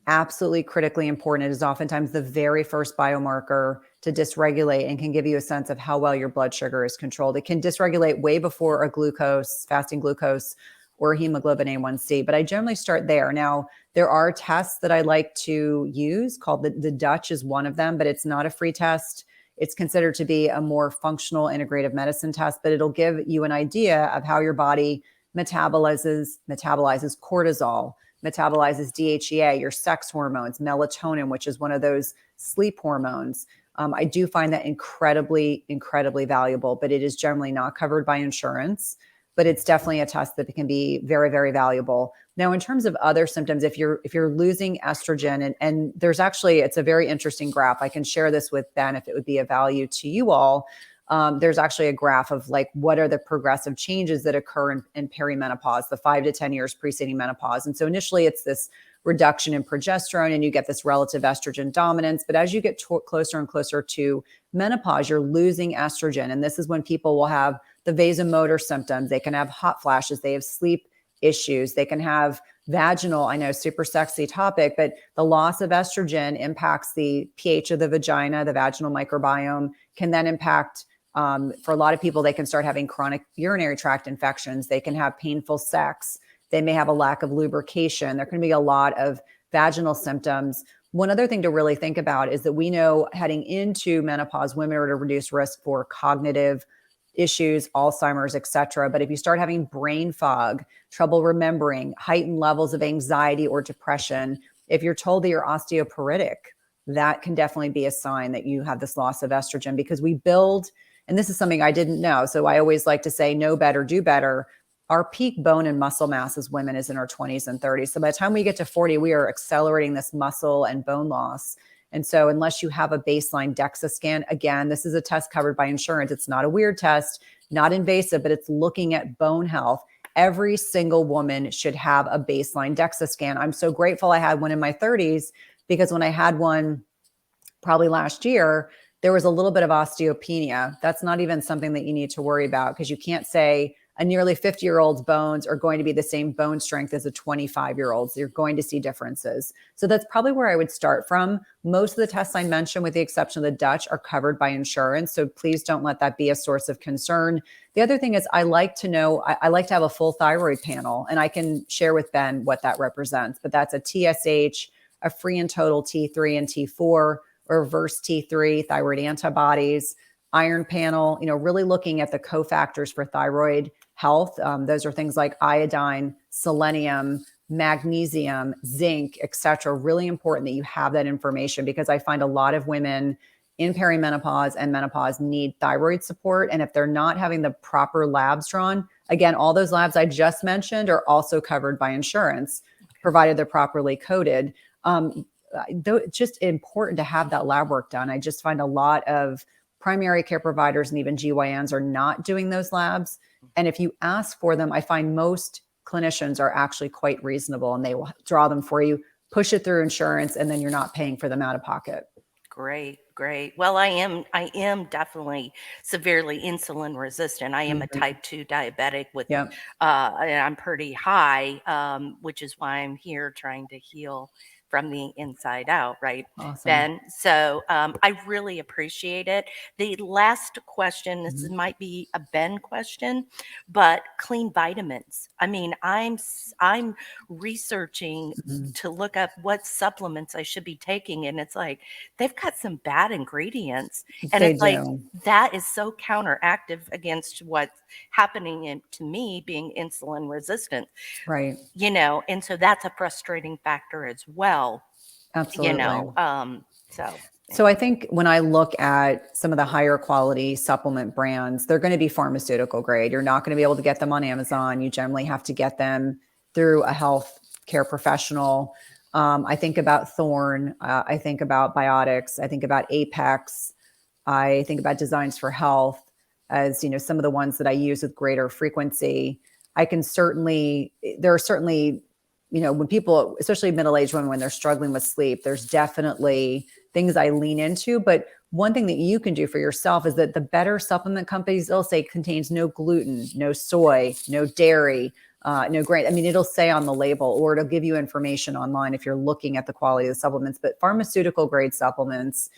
Absolutely critically important. It is oftentimes the very first biomarker to dysregulate and can give you a sense of how well your blood sugar is controlled. It can dysregulate way before a fasting glucose, or hemoglobin A1C, but I generally start there. Now, there are tests that I like to use called the Dutch is one of them, but it's not a free test. It's considered to be a more functional integrative medicine test, but it'll give you an idea of how your body metabolizes cortisol, metabolizes DHEA, your sex hormones, melatonin, which is one of those sleep hormones. I do find that incredibly, incredibly valuable, but it is generally not covered by insurance. But it's definitely a test that can be very, very valuable. Now, in terms of other symptoms, if you're losing estrogen, and there's actually, it's a very interesting graph. I can share this with Ben if it would be of value to you all. There's actually a graph of like, what are the progressive changes that occur in perimenopause, the 5 to 10 years preceding menopause. And so initially it's this reduction in progesterone and you get this relative estrogen dominance. But as you get closer and closer to menopause, you're losing estrogen. And this is when people will have the vasomotor symptoms. They can have hot flashes. They have sleep issues. They can have vaginal, I know, super sexy topic, but the loss of estrogen impacts the pH of the vagina, the vaginal microbiome, can then impact, for a lot of people, they can start having chronic urinary tract infections. They can have painful sex. They may have a lack of lubrication. There can be a lot of vaginal symptoms. One other thing to really think about is that we know heading into menopause, women are at a reduced risk for cognitive issues, Alzheimer's, et cetera. But if you start having brain fog, trouble remembering, heightened levels of anxiety or depression, if you're told that you're osteoporotic, that can definitely be a sign that you have this loss of estrogen, because we build, and this is something I didn't know, so I always like to say, know better, do better. Our peak bone and muscle mass as women is in our 20s and 30s. So by the time we get to 40, we are accelerating this muscle and bone loss. And so unless you have a baseline DEXA scan, again, this is a test covered by insurance. It's not a weird test, not invasive, but it's looking at bone health. Every single woman should have a baseline DEXA scan. I'm so grateful I had one in my 30s, because when I had one probably last year, there was a little bit of osteopenia. That's not even something that you need to worry about, because you can't say a nearly 50-year-old's bones are going to be the same bone strength as a 25-year-old's. You're going to see differences. So that's probably where I would start from. Most of the tests I mentioned, with the exception of the Dutch, are covered by insurance. So please don't let that be a source of concern. The other thing is I like to know, I like to have a full thyroid panel, and I can share with Ben what that represents, but that's a TSH, a free and total T3 and T4, or reverse T3, thyroid antibodies, iron panel, really looking at the cofactors for thyroid health. Those are things like iodine, selenium, magnesium, zinc, etc. Really important that you have that information, because I find a lot of women in perimenopause and menopause need thyroid support. And if they're not having the proper labs drawn, again, all those labs I just mentioned are also covered by insurance, provided they're properly coded. It's just important to have that lab work done. I just find a lot of primary care providers and even GYNs are not doing those labs. And if you ask for them, I find most clinicians are actually quite reasonable, and they will draw them for you, push it through insurance, and then you're not paying for them out of pocket. Great. Well, I am definitely severely insulin resistant. I am a type 2 diabetic with, and I'm pretty high, which is why I'm here trying to heal from the inside out, right, Awesome. Ben? So I really appreciate it. The last question, this might be a Ben question, but clean vitamins. I mean, I'm researching to look up what supplements I should be taking, and it's like they've got some bad ingredients, and it's like that is so counteractive against what's happening to me being insulin resistant, right? And so that's a frustrating factor as well. Absolutely. So I think when I look at some of the higher quality supplement brands, they're going to be pharmaceutical grade. You're not going to be able to get them on Amazon. You generally have to get them through a health care professional. I think about Thorne. I think about Biotics. I think about Apex. I think about Designs for Health as, some of the ones that I use with greater frequency. There are certainly, when people, especially middle-aged women, when they're struggling with sleep, there's definitely things I lean into. But one thing that you can do for yourself is that the better supplement companies, they'll say contains no gluten, no soy, no dairy, no grain. I mean, it'll say on the label, or it'll give you information online if you're looking at the quality of the supplements. But pharmaceutical grade supplements,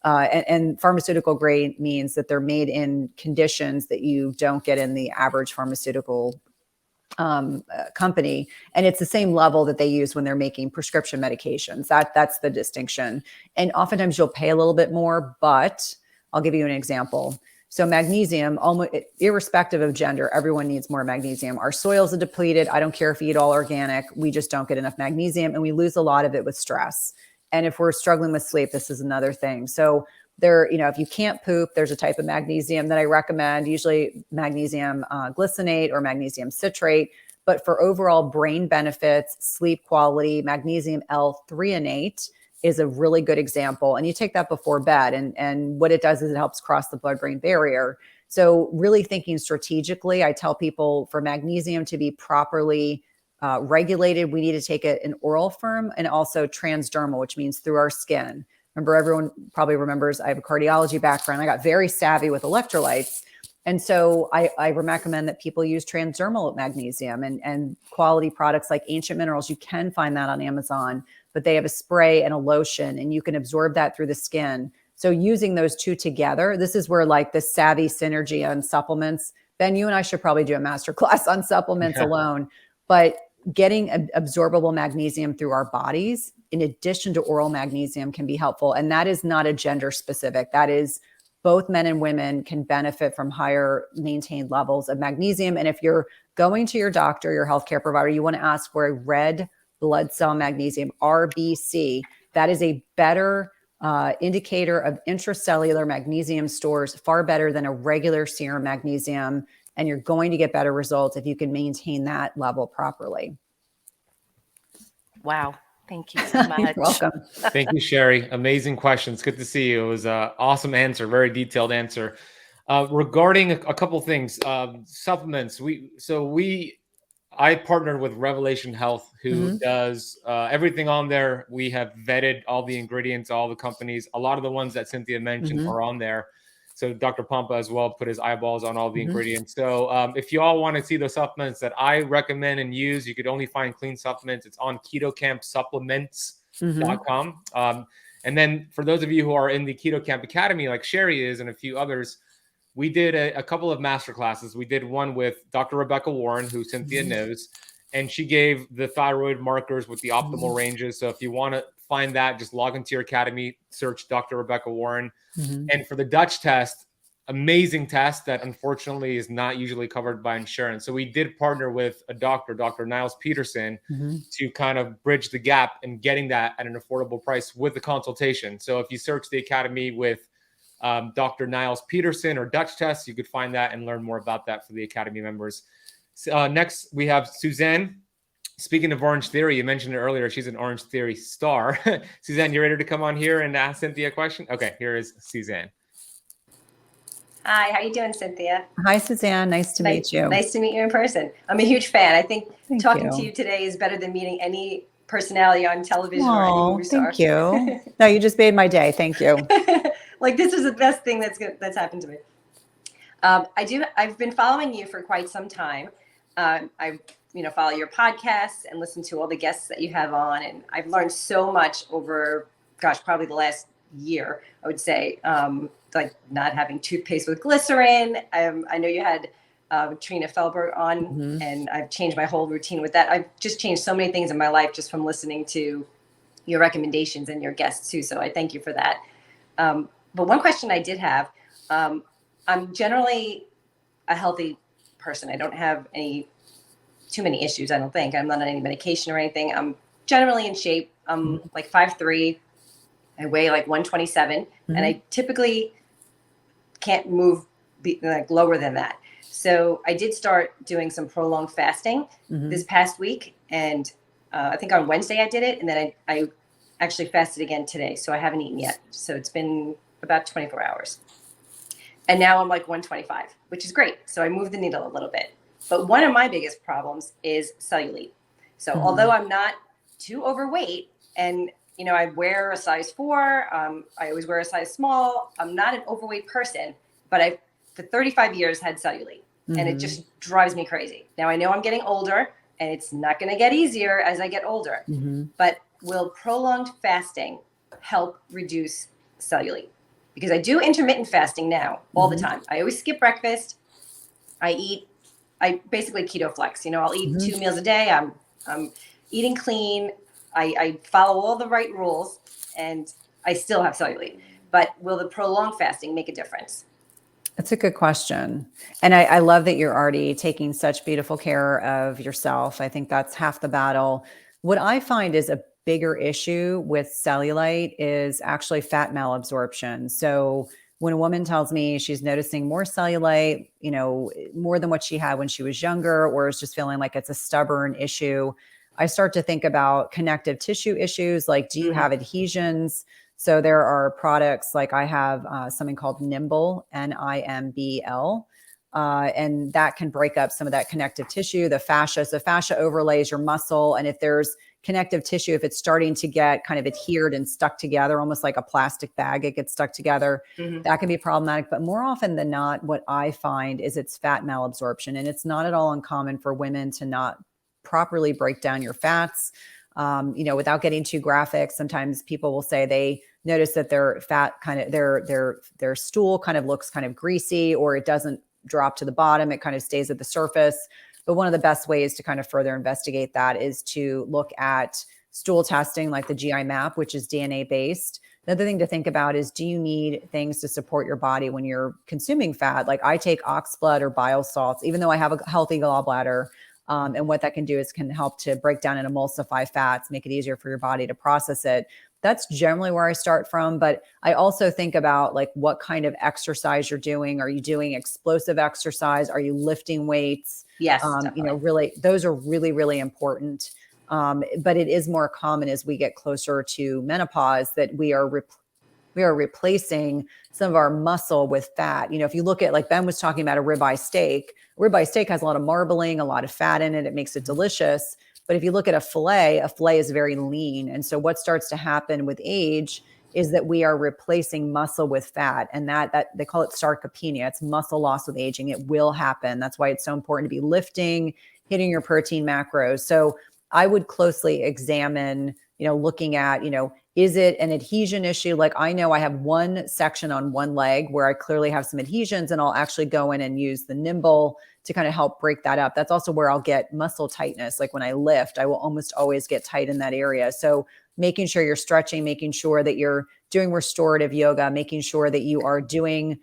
and pharmaceutical grade means that they're made in conditions that you don't get in the average pharmaceutical company. And it's the same level that they use when they're making prescription medications. That's the distinction. And oftentimes you'll pay a little bit more, but I'll give you an example. So magnesium, almost irrespective of gender, everyone needs more magnesium. Our soils are depleted. I don't care if you eat all organic. We just don't get enough magnesium, and we lose a lot of it with stress. And if we're struggling with sleep, this is another thing. So if you can't poop, there's a type of magnesium that I recommend, usually magnesium glycinate or magnesium citrate. But for overall brain benefits, sleep quality, magnesium L-threonate is a really good example. And you take that before bed. And what it does is it helps cross the blood-brain barrier. So really thinking strategically, I tell people for magnesium to be properly regulated, we need to take it in oral form and also transdermal, which means through our skin. Remember, everyone probably remembers I have a cardiology background. I got very savvy with electrolytes. And so I recommend that people use transdermal magnesium and quality products like Ancient Minerals. You can find that on Amazon, but they have a spray and a lotion, and you can absorb that through the skin. So using those two together, this is where like the savvy synergy on supplements. Ben, you and I should probably do a masterclass on supplements alone, but getting absorbable magnesium through our bodies in addition to oral magnesium can be helpful. And that is not a gender specific. That is both men and women can benefit from higher maintained levels of magnesium. And if you're going to your doctor, your healthcare provider, you want to ask for a red blood cell magnesium, RBC. That is a better indicator of intracellular magnesium stores, far better than a regular serum magnesium. And you're going to get better results if you can maintain that level properly. Wow. Thank you so much. You're welcome. Thank you, Sherry. Amazing questions. Good to see you. It was an awesome answer, very detailed answer. Regarding a couple things, supplements. I partnered with Revelation Health, who does everything on there. We have vetted all the ingredients, all the companies. A lot of the ones that Cynthia mentioned are on there. So Dr. Pompa as well put his eyeballs on all the ingredients. So if you all want to see the supplements that I recommend and use, you could only find clean supplements. It's on KetoCampSupplements.com. And then for those of you who are in the Keto Camp Academy, like Sherry is and a few others, we did a couple of master classes. We did one with Dr. Rebecca Warren, who Cynthia knows, and she gave the thyroid markers with the optimal ranges. So if you want to find that, just log into your academy, search Dr. Rebecca Warren. And for the Dutch test, amazing test that unfortunately is not usually covered by insurance. So we did partner with a doctor, Dr. Niles Peterson, to kind of bridge the gap in getting that at an affordable price with the consultation. So if you search the academy with Dr. Niles Peterson or Dutch test, you could find that and learn more about that for the academy members. Next, we have Suzanne. Speaking of Orange Theory, you mentioned it earlier. She's an Orange Theory star. Suzanne, you ready to come on here and ask Cynthia a question? Okay, here is Suzanne. Hi, how you doing, Cynthia? Hi, Suzanne. Nice to meet you. Nice to meet you in person. I'm a huge fan. I think talking to you today is better than meeting any personality on television or any movie star. Thank you. No, you just made my day. Thank you. Like, this is the best thing that's happened to me. I've been following you for quite some time. I follow your podcasts and listen to all the guests that you have on. And I've learned so much over, probably the last year, I would say, like not having toothpaste with glycerin. I know you had Trina Felber on, and I've changed my whole routine with that. I've just changed so many things in my life just from listening to your recommendations and your guests too. So I thank you for that. But one question I did have, I'm generally a healthy person. I don't have too many issues, I don't think. I'm not on any medication or anything. I'm generally in shape. I'm like 5'3". I weigh like 127, and I typically can't move like lower than that. So I did start doing some prolonged fasting this past week, and I think on Wednesday I did it, and then I actually fasted again today. So I haven't eaten yet. So it's been about 24 hours. And now I'm like 125, which is great. So I moved the needle a little bit. But one of my biggest problems is cellulite. So although I'm not too overweight, and I wear a size 4, I always wear a size small. I'm not an overweight person, but I've for 35 years had cellulite, and it just drives me crazy. Now I know I'm getting older, and it's not going to get easier as I get older. But will prolonged fasting help reduce cellulite? Because I do intermittent fasting now all the time. I always skip breakfast. I basically keto flex. I'll eat 2 meals a day. I'm eating clean. I follow all the right rules, and I still have cellulite. But will the prolonged fasting make a difference? That's a good question. And I love that you're already taking such beautiful care of yourself. I think that's half the battle. What I find is a bigger issue with cellulite is actually fat malabsorption. So when a woman tells me she's noticing more cellulite, more than what she had when she was younger, or is just feeling like it's a stubborn issue, I start to think about connective tissue issues. Like, do you have adhesions? So there are products like I have something called Nimble, Nimbl, and that can break up some of that connective tissue, the fascia. So fascia overlays your muscle. And if there's connective tissue, if it's starting to get kind of adhered and stuck together, almost like a plastic bag, it gets stuck together, that can be problematic. But more often than not, what I find is it's fat malabsorption. And it's not at all uncommon for women to not properly break down your fats. Without getting too graphic, sometimes people will say they notice that their fat kind of their stool kind of looks kind of greasy, or it doesn't drop to the bottom. It kind of stays at the surface. But one of the best ways to kind of further investigate that is to look at stool testing, like the GI map, which is DNA based. The other thing to think about is, do you need things to support your body when you're consuming fat? Like I take ox blood or bile salts, even though I have a healthy gallbladder. And what that can do is can help to break down and emulsify fats, make it easier for your body to process it. That's generally where I start from. But I also think about like what kind of exercise you're doing. Are you doing explosive exercise? Are you lifting weights? Yes. Really, those are really, really important. But it is more common as we get closer to menopause that we are replacing some of our muscle with fat. If you look at, like Ben was talking about, a ribeye steak has a lot of marbling, a lot of fat in it. It makes it delicious. But if you look at a filet is very lean. And so what starts to happen with age is that we are replacing muscle with fat, and that they call it sarcopenia. It's muscle loss with aging. It will happen. That's why it's so important to be lifting, hitting your protein macros. So I would closely examine, looking at, is it an adhesion issue? Like I know I have one section on one leg where I clearly have some adhesions, and I'll actually go in and use the Nimble to kind of help break that up. That's also where I'll get muscle tightness. Like when I lift, I will almost always get tight in that area. So making sure you're stretching, making sure that you're doing restorative yoga, making sure that you are doing,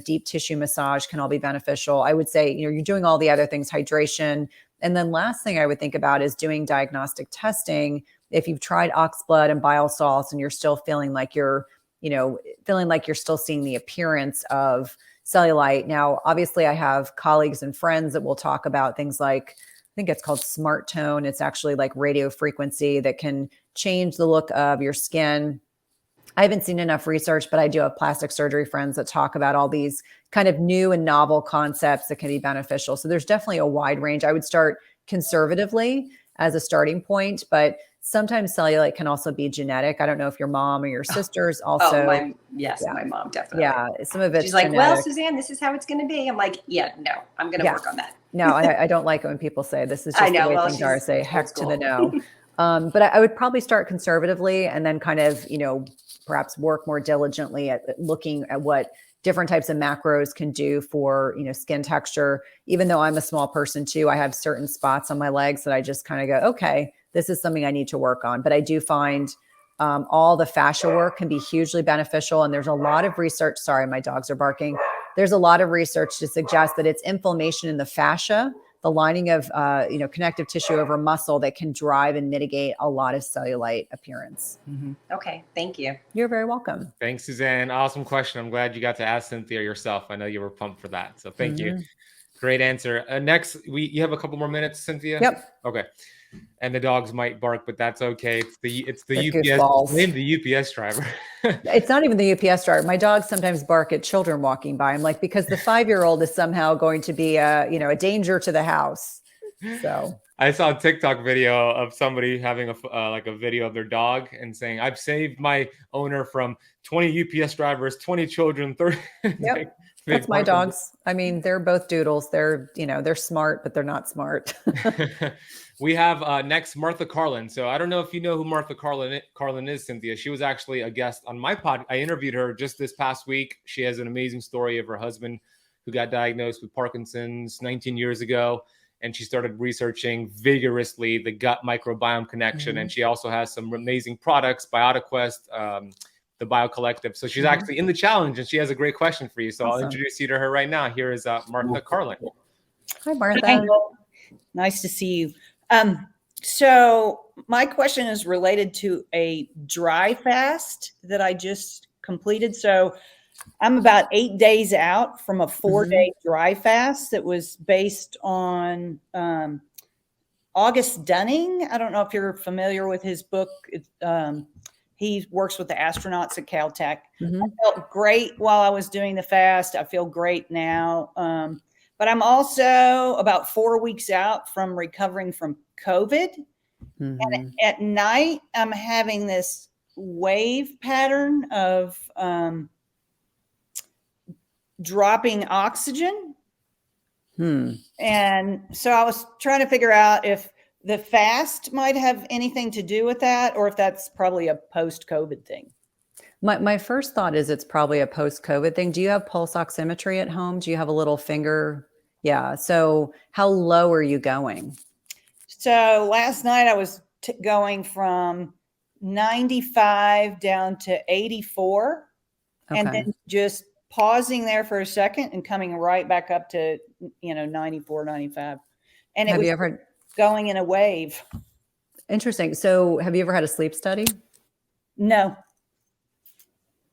deep tissue massage can all be beneficial. I would say, you're doing all the other things, hydration. And then last thing I would think about is doing diagnostic testing. If you've tried ox blood and bile salts and you're still feeling like you're still seeing the appearance of cellulite. Now, obviously I have colleagues and friends that will talk about things like, I think it's called smart tone. It's actually like radio frequency that can change the look of your skin. I haven't seen enough research, but I do have plastic surgery friends that talk about all these kind of new and novel concepts that can be beneficial. So there's definitely a wide range. I would start conservatively as a starting point, but sometimes cellulite can also be genetic. I don't know if your mom or your sisters also. My mom definitely. Yeah, some of it's She's like, genetic. well, Suzanne, this is how it's going to be. I'm like, yeah, no, I'm going to work on that. No, I don't like it when people say this is just the way things are. I say heck to the no. But I would probably start conservatively and then kind of, perhaps work more diligently at looking at what different types of macros can do for, skin texture. Even though I'm a small person too, I have certain spots on my legs that I just kind of go, okay, this is something I need to work on. But I do find all the fascia work can be hugely beneficial. And there's a lot of research. Sorry, my dogs are barking. There's a lot of research to suggest that it's inflammation in the fascia, the lining of, connective tissue over muscle that can drive and mitigate a lot of cellulite appearance. Mm-hmm. Okay. Thank you. You're very welcome. Thanks, Suzanne. Awesome question. I'm glad you got to ask Cynthia yourself. I know you were pumped for that. So thank you. Great answer. Next, you have a couple more minutes, Cynthia? Yep. Okay. And the dogs might bark, but that's okay. It's the They're UPS. goofballs. Name the UPS driver. It's not even the UPS driver. My dogs sometimes bark at children walking by. I'm like, because the 5-year-old is somehow going to be a danger to the house. So I saw a TikTok video of somebody having a video of their dog and saying, "I've saved my owner from 20 UPS drivers, 20 children, 30." Yep. That's my dogs. I mean, they're both doodles. They're smart, but they're not smart. We have next Martha Carlin. So I don't know if you know who Martha Carlin is, Cynthia. She was actually a guest on my pod. I interviewed her just this past week. She has an amazing story of her husband who got diagnosed with Parkinson's 19 years ago. And she started researching vigorously the gut microbiome connection. Mm-hmm. And she also has some amazing products, BiotiQuest, the Bio Collective. So she's actually in the challenge and she has a great question for you. So I'll introduce you to her right now. Here is Martha Carlin. Hi, Martha. Hi. Nice to see you. So my question is related to a dry fast that I just completed. So I'm about 8 days out from a 4-day dry fast that was based on August Dunning. I don't know if you're familiar with his book. He works with the astronauts at Caltech. I felt great while I was doing the fast. I feel great now. But I'm also about 4 weeks out from recovering from COVID. And at night, I'm having this wave pattern of dropping oxygen. And so I was trying to figure out if the fast might have anything to do with that, or if that's probably a post-COVID thing. My first thought is it's probably a post-COVID thing. Do you have pulse oximetry at home? Do you have a little finger? Yeah. So how low are you going? So last night I was going from 95 down to 84, and then just pausing there for a second and coming right back up to, 94, 95. And it was going in a wave. Interesting. So have you ever had a sleep study? No.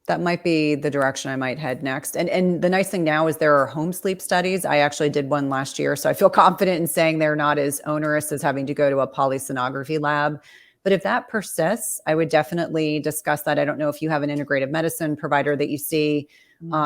That might be the direction I might head next. And the nice thing now is there are home sleep studies. I actually did one last year, so I feel confident in saying they're not as onerous as having to go to a polysonography lab. But if that persists, I would definitely discuss that. I don't know if you have an integrative medicine provider that you see,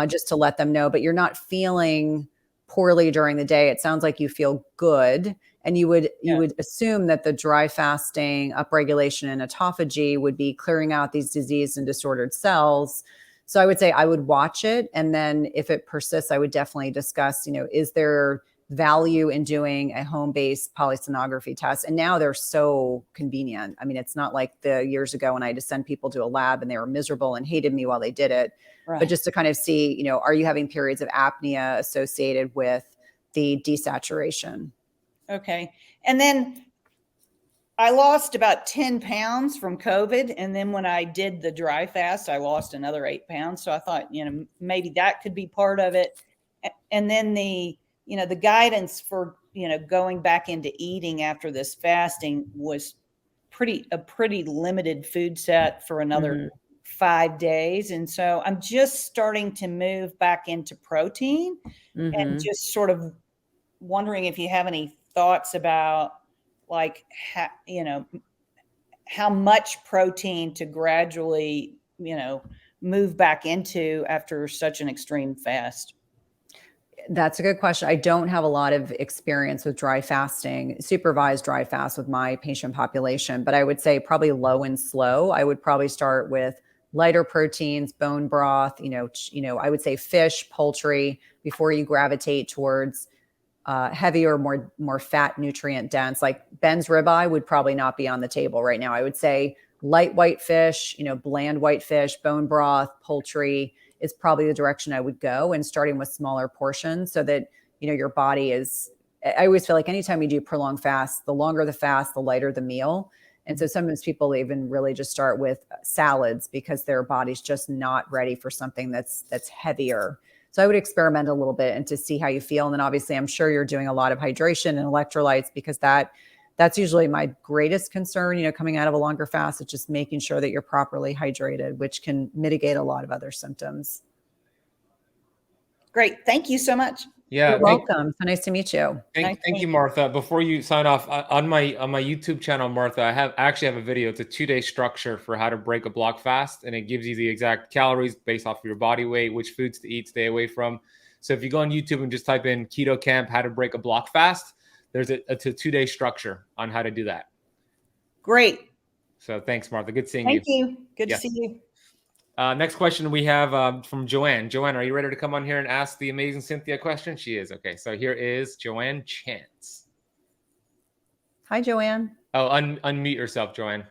just to let them know, but you're not feeling poorly during the day. It sounds like you feel good. And you would assume that the dry fasting, upregulation in autophagy would be clearing out these diseased and disordered cells. So I would say I would watch it. And then if it persists, I would definitely discuss, is there value in doing a home-based polysomnography test? And now they're so convenient. I mean, it's not like the years ago when I had to send people to a lab and they were miserable and hated me while they did it. Right. But just to kind of see, are you having periods of apnea associated with the desaturation? Okay. And then I lost about 10 pounds from COVID. And then when I did the dry fast, I lost another 8 pounds. So I thought, maybe that could be part of it. And then the guidance for, going back into eating after this fasting was a pretty limited food set for another 5 days. And so I'm just starting to move back into protein and just sort of wondering if you have any thoughts about like, how much protein to gradually, move back into after such an extreme fast. That's a good question. I don't have a lot of experience with dry fasting, supervised dry fast with my patient population, but I would say probably low and slow. I would probably start with lighter proteins, bone broth, I would say fish, poultry, before you gravitate towards heavier, more fat, nutrient dense. Like Ben's ribeye would probably not be on the table right now. I would say light white fish, bland white fish, bone broth, poultry is probably the direction I would go, and starting with smaller portions so that, your body is, I always feel like anytime you do prolonged fast, the longer the fast, the lighter the meal. And so sometimes people even really just start with salads because their body's just not ready for something that's heavier. So I would experiment a little bit and to see how you feel. And then obviously I'm sure you're doing a lot of hydration and electrolytes, because that's usually my greatest concern, coming out of a longer fast. It's just making sure that you're properly hydrated, which can mitigate a lot of other symptoms. Great. Thank you so much. Yeah. You're welcome. So nice to meet you. Thank you, Martha. Before you sign off, on my YouTube channel, Martha, I actually have a video. It's a 2-day structure for how to break a block fast, and it gives you the exact calories based off of your body weight, which foods to eat, stay away from. So if you go on YouTube and just type in Keto Kamp, how to break a block fast, there's a 2-day structure on how to do that. Great. So thanks, Martha. Good seeing you. Thank you. Good to see you. Next question we have from Joanne. Joanne, are you ready to come on here and ask the amazing Cynthia question? She is. Okay, so here is Joanne Chance. Hi, Joanne. Oh, unmute yourself, Joanne.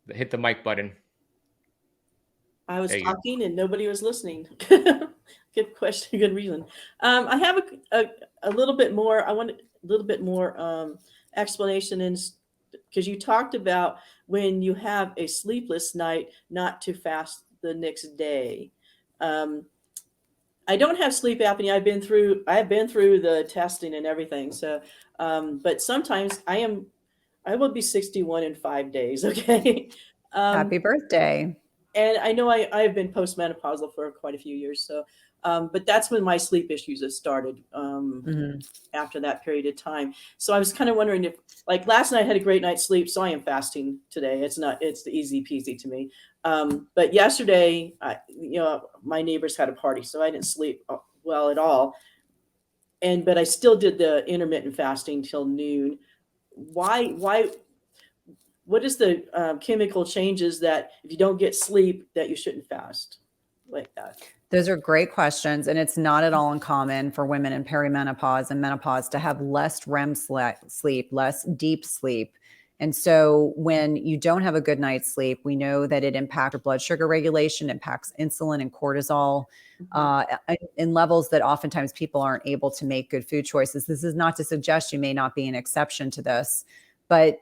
Hit the mic button. I was talking and nobody was listening. Good question, good reason. I have a little bit more. I want a little bit more explanation, because you talked about when you have a sleepless night, not to fast the next day. I don't have sleep apnea. I have been through the testing and everything. So, but sometimes I will be 61 in 5 days. Okay. Happy birthday. And I know I've been postmenopausal for quite a few years. So, but that's when my sleep issues have started after that period of time. So I was kind of wondering if, like last night I had a great night's sleep, so I am fasting today. It's the easy peasy to me. But yesterday, my neighbors had a party, so I didn't sleep well at all. But I still did the intermittent fasting till noon. Why? What is the chemical changes that if you don't get sleep that you shouldn't fast like that? Those are great questions. And it's not at all uncommon for women in perimenopause and menopause to have less REM sleep, less deep sleep. And so when you don't have a good night's sleep, we know that it impacts your blood sugar regulation, impacts insulin and cortisol in levels that oftentimes people aren't able to make good food choices. This is not to suggest you may not be an exception to this, but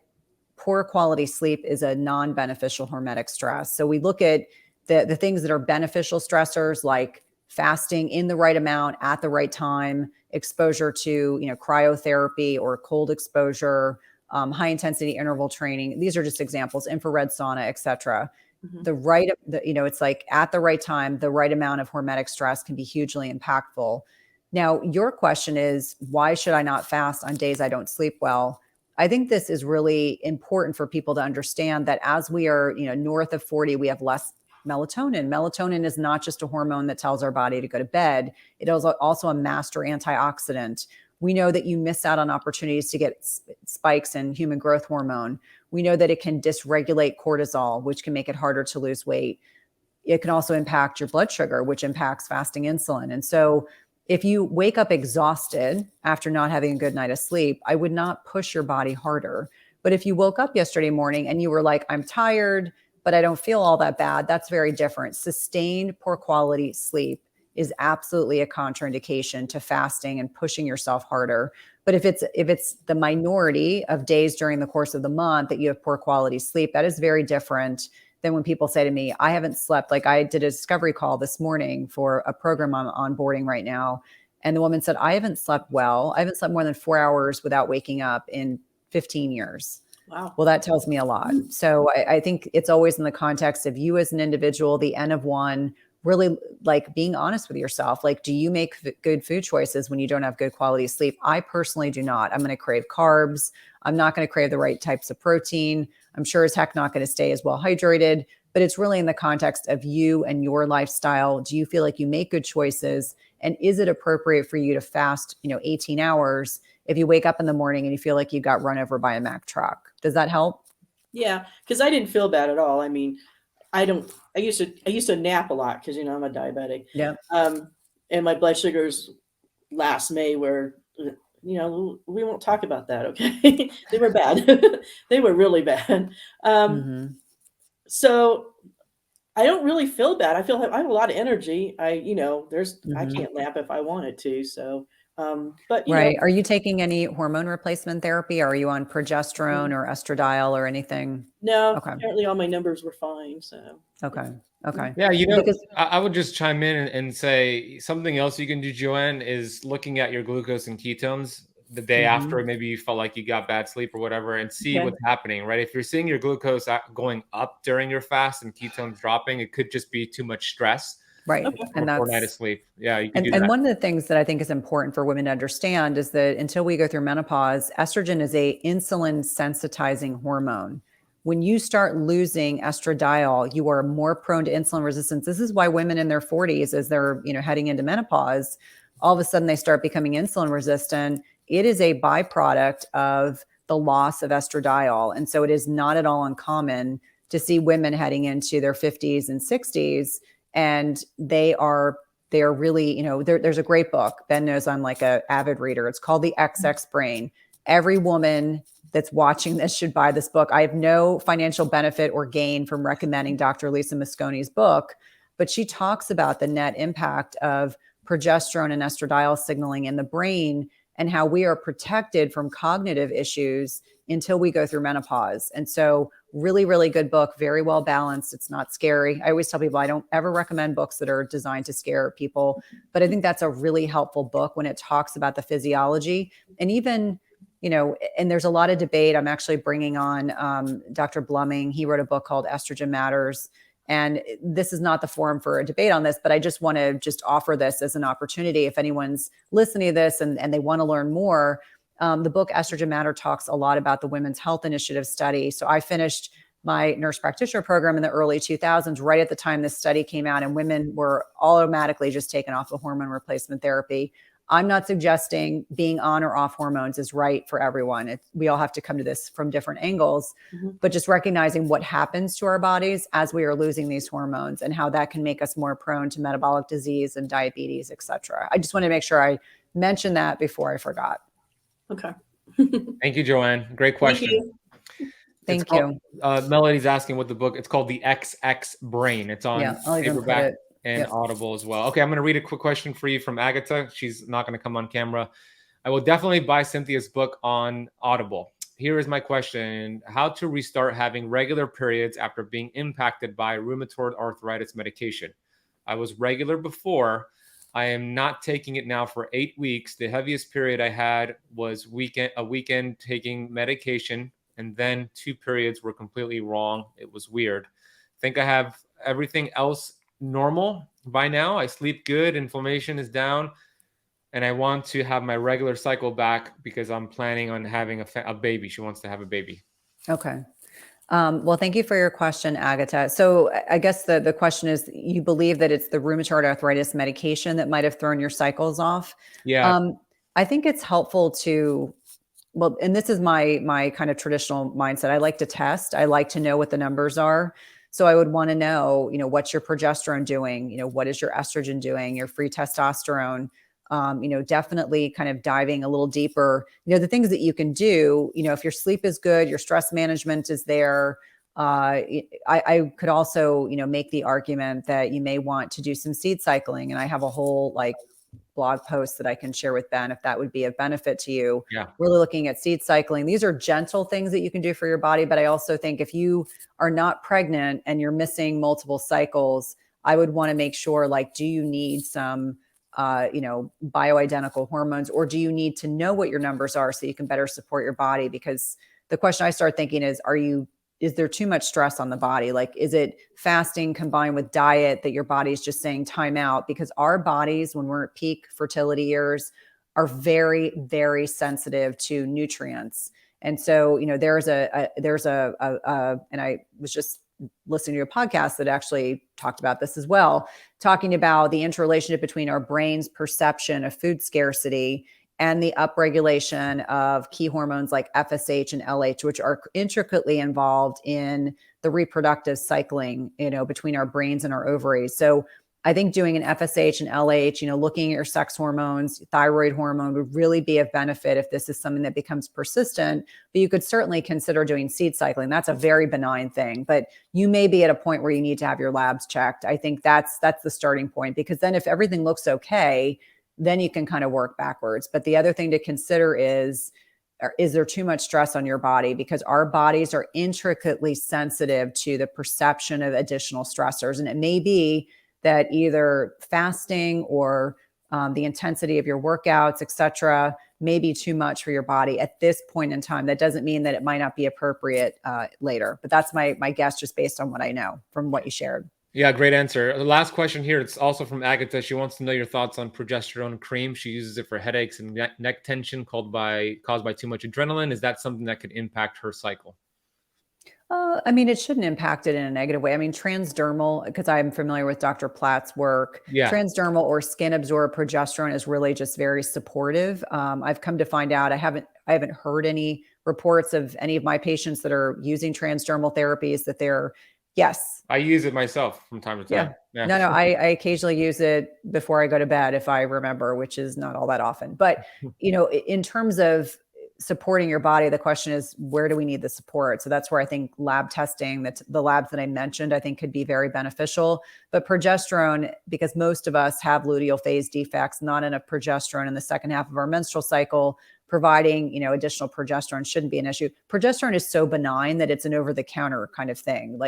poor quality sleep is a non-beneficial hormetic stress. So we look at the things that are beneficial stressors, like fasting in the right amount at the right time, exposure to, cryotherapy or cold exposure, high intensity interval training. These are just examples, infrared sauna, et cetera. It's like at the right time, the right amount of hormetic stress can be hugely impactful. Now, your question is, why should I not fast on days I don't sleep well? I think this is really important for people to understand that as we are, north of 40, we have less melatonin. Melatonin is not just a hormone that tells our body to go to bed. It is also a master antioxidant. We know that you miss out on opportunities to get spikes in human growth hormone. We know that it can dysregulate cortisol, which can make it harder to lose weight. It can also impact your blood sugar, which impacts fasting insulin. And so if you wake up exhausted after not having a good night of sleep, I would not push your body harder. But if you woke up yesterday morning and you were like, I'm tired, but I don't feel all that bad, that's very different. Sustained poor quality sleep is absolutely a contraindication to fasting and pushing yourself harder. But if it's the minority of days during the course of the month that you have poor quality sleep, that is very different than when people say to me, I haven't slept. Like I did a discovery call this morning for a program I'm onboarding right now. And the woman said, I haven't slept well. I haven't slept more than 4 hours without waking up in 15 years. Wow. Well, that tells me a lot. So I think it's always in the context of you as an individual, the N of one, really like being honest with yourself. Like, do you make good food choices when you don't have good quality sleep? I personally do not. I'm going to crave carbs. I'm not going to crave the right types of protein. I'm sure as heck not going to stay as well hydrated, but it's really in the context of you and your lifestyle. Do you feel like you make good choices? And is it appropriate for you to fast, 18 hours if you wake up in the morning and you feel like you got run over by a Mack truck? Does that help? Yeah, because I didn't feel bad at all. I mean, I used to nap a lot because I'm a diabetic. Yeah. And my blood sugars last May were, we won't talk about that. Okay. They were bad. They were really bad. So I don't really feel bad. I have a lot of energy. I can't nap if I wanted to. So, but right. Are you taking any hormone replacement therapy? Are you on progesterone or estradiol or anything? No, Okay. Apparently all my numbers were fine. So, okay. Yeah. I would just chime in and say something else you can do, Joanne, is looking at your glucose and ketones the day after maybe you felt like you got bad sleep or whatever, and see what's happening, right? If you're seeing your glucose going up during your fast and ketones dropping, it could just be too much stress. Right. Okay. And that's poor night of sleep. Yeah. You can do that. And one of the things that I think is important for women to understand is that until we go through menopause, estrogen is a insulin sensitizing hormone. When you start losing estradiol, you are more prone to insulin resistance. This is why women in their 40s, as they're heading into menopause, all of a sudden they start becoming insulin resistant. It is a byproduct of the loss of estradiol. And so it is not at all uncommon to see women heading into their 50s and 60s. And they are really, there's a great book. Ben knows I'm like an avid reader. It's called The XX Brain. Every woman that's watching this should buy this book. I have no financial benefit or gain from recommending Dr. Lisa Mosconi's book, but she talks about the net impact of progesterone and estradiol signaling in the brain and how we are protected from cognitive issues until we go through menopause. And so really, really good book, very well balanced. It's not scary. I always tell people I don't ever recommend books that are designed to scare people, but I think that's a really helpful book when it talks about the physiology. And even, and there's a lot of debate. I'm actually bringing on Dr. Bluming. He wrote a book called Estrogen Matters. And this is not the forum for a debate on this, but I just want to offer this as an opportunity. If anyone's listening to this and they want to learn more, the book Estrogen Matter talks a lot about the Women's Health Initiative study. So I finished my nurse practitioner program in the early 2000s, right at the time this study came out, and women were automatically just taken off of hormone replacement therapy. I'm not suggesting being on or off hormones is right for everyone. We all have to come to this from different angles, but just recognizing what happens to our bodies as we are losing these hormones and how that can make us more prone to metabolic disease and diabetes, et cetera. I just want to make sure I mentioned that before I forgot. Okay. Thank you, Joanne. Great question. Thank you. Melody's asking what the book, it's called The XX Brain. It's on paperback and Audible as well. Okay, I'm going to read a quick question for you from Agatha. She's not going to come on camera. I will definitely buy Cynthia's book on Audible. Here is my question. How to restart having regular periods after being impacted by rheumatoid arthritis medication. I was regular before. I am not taking it now for 8 weeks. The heaviest period I had was a weekend taking medication, and then 2 periods were completely wrong. It was weird. Think I have everything else normal by now. I sleep good, inflammation is down, and I want to have my regular cycle back because I'm planning on having a baby. She wants to have a baby. Okay. Well, thank you for your question, Agatha. So I guess the question is, you believe that it's the rheumatoid arthritis medication that might have thrown your cycles off? Yeah. I think it's helpful to, well, and this is my kind of traditional mindset. I like to test. I like to know what the numbers are. So I would want to know, what's your progesterone doing? What is your estrogen doing? Your free testosterone? Definitely kind of diving a little deeper. The things that you can do, if your sleep is good, your stress management is there. I could also, make the argument that you may want to do some seed cycling. And I have a whole blog post that I can share with Ben if that would be of benefit to you. Yeah. Really looking at seed cycling. These are gentle things that you can do for your body. But I also think if you are not pregnant and you're missing multiple cycles, I would want to make sure, do you need some, bioidentical hormones, or do you need to know what your numbers are so you can better support your body? Because the question I start thinking is there too much stress on the body? Is it fasting combined with diet that your body is just saying time out? Because our bodies, when we're at peak fertility years, are very, very sensitive to nutrients. And so, there's and I was just listening to a podcast that actually talked about this as well, talking about the interrelationship between our brain's perception of food scarcity and the upregulation of key hormones like FSH and LH, which are intricately involved in the reproductive cycling, between our brains and our ovaries. So I think doing an FSH and LH, looking at your sex hormones, thyroid hormone would really be of benefit if this is something that becomes persistent. But you could certainly consider doing seed cycling. That's a very benign thing, but you may be at a point where you need to have your labs checked. I think that's the starting point, because then if everything looks okay, then you can kind of work backwards. But the other thing to consider is there too much stress on your body? Because our bodies are intricately sensitive to the perception of additional stressors. And it may be that either fasting or the intensity of your workouts, et cetera, may be too much for your body at this point in time. That doesn't mean that it might not be appropriate later. But that's my guess, just based on what I know from what you shared. Yeah, great answer. The last question here, it's also from Agatha. She wants to know your thoughts on progesterone cream. She uses it for headaches and neck tension caused by too much adrenaline. Is that something that could impact her cycle? It shouldn't impact it in a negative way. Transdermal, because I'm familiar with Dr. Platt's work, transdermal or skin absorbed progesterone is really just very supportive. I've come to find out, I haven't heard any reports of any of my patients that are using transdermal therapies that they're, yes. I use it myself from time to time. Yeah. No, I occasionally use it before I go to bed, if I remember, which is not all that often. But, in terms of supporting your body, the question is, where do we need the support? So that's where I think lab testing, that's the labs that I mentioned, I think could be very beneficial. But progesterone, because most of us have luteal phase defects, not enough progesterone in the second half of our menstrual cycle, providing, additional progesterone shouldn't be an issue. Progesterone is so benign that it's an over-the-counter kind of thing.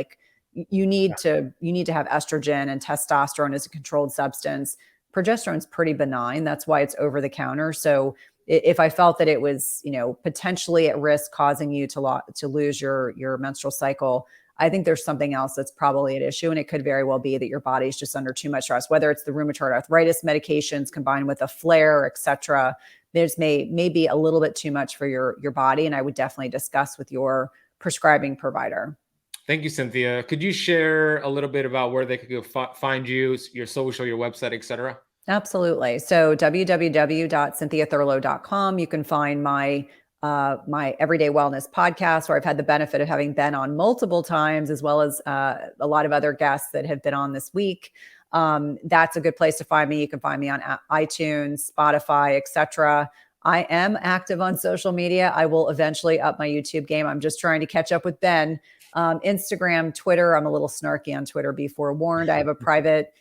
You need to have estrogen and testosterone as a controlled substance. Progesterone's pretty benign. That's why it's over the counter. So if I felt that it was, potentially at risk causing you to lose your menstrual cycle, I think there's something else that's probably at issue. And it could very well be that your body's just under too much stress, whether it's the rheumatoid arthritis medications combined with a flare, et cetera. There's may be a little bit too much for your body. And I would definitely discuss with your prescribing provider. Thank you, Cynthia. Could you share a little bit about where they could go find you, your social, your website, et cetera? Absolutely. So www.cynthiathurlow.com. You can find my Everyday Wellness podcast, where I've had the benefit of having been on multiple times, as well as a lot of other guests that have been on this week. That's a good place to find me. You can find me on iTunes, Spotify, etc. I am active on social media. I will eventually up my YouTube game. I'm just trying to catch up with Ben. Instagram, Twitter. I'm a little snarky on Twitter, be forewarned. I have a private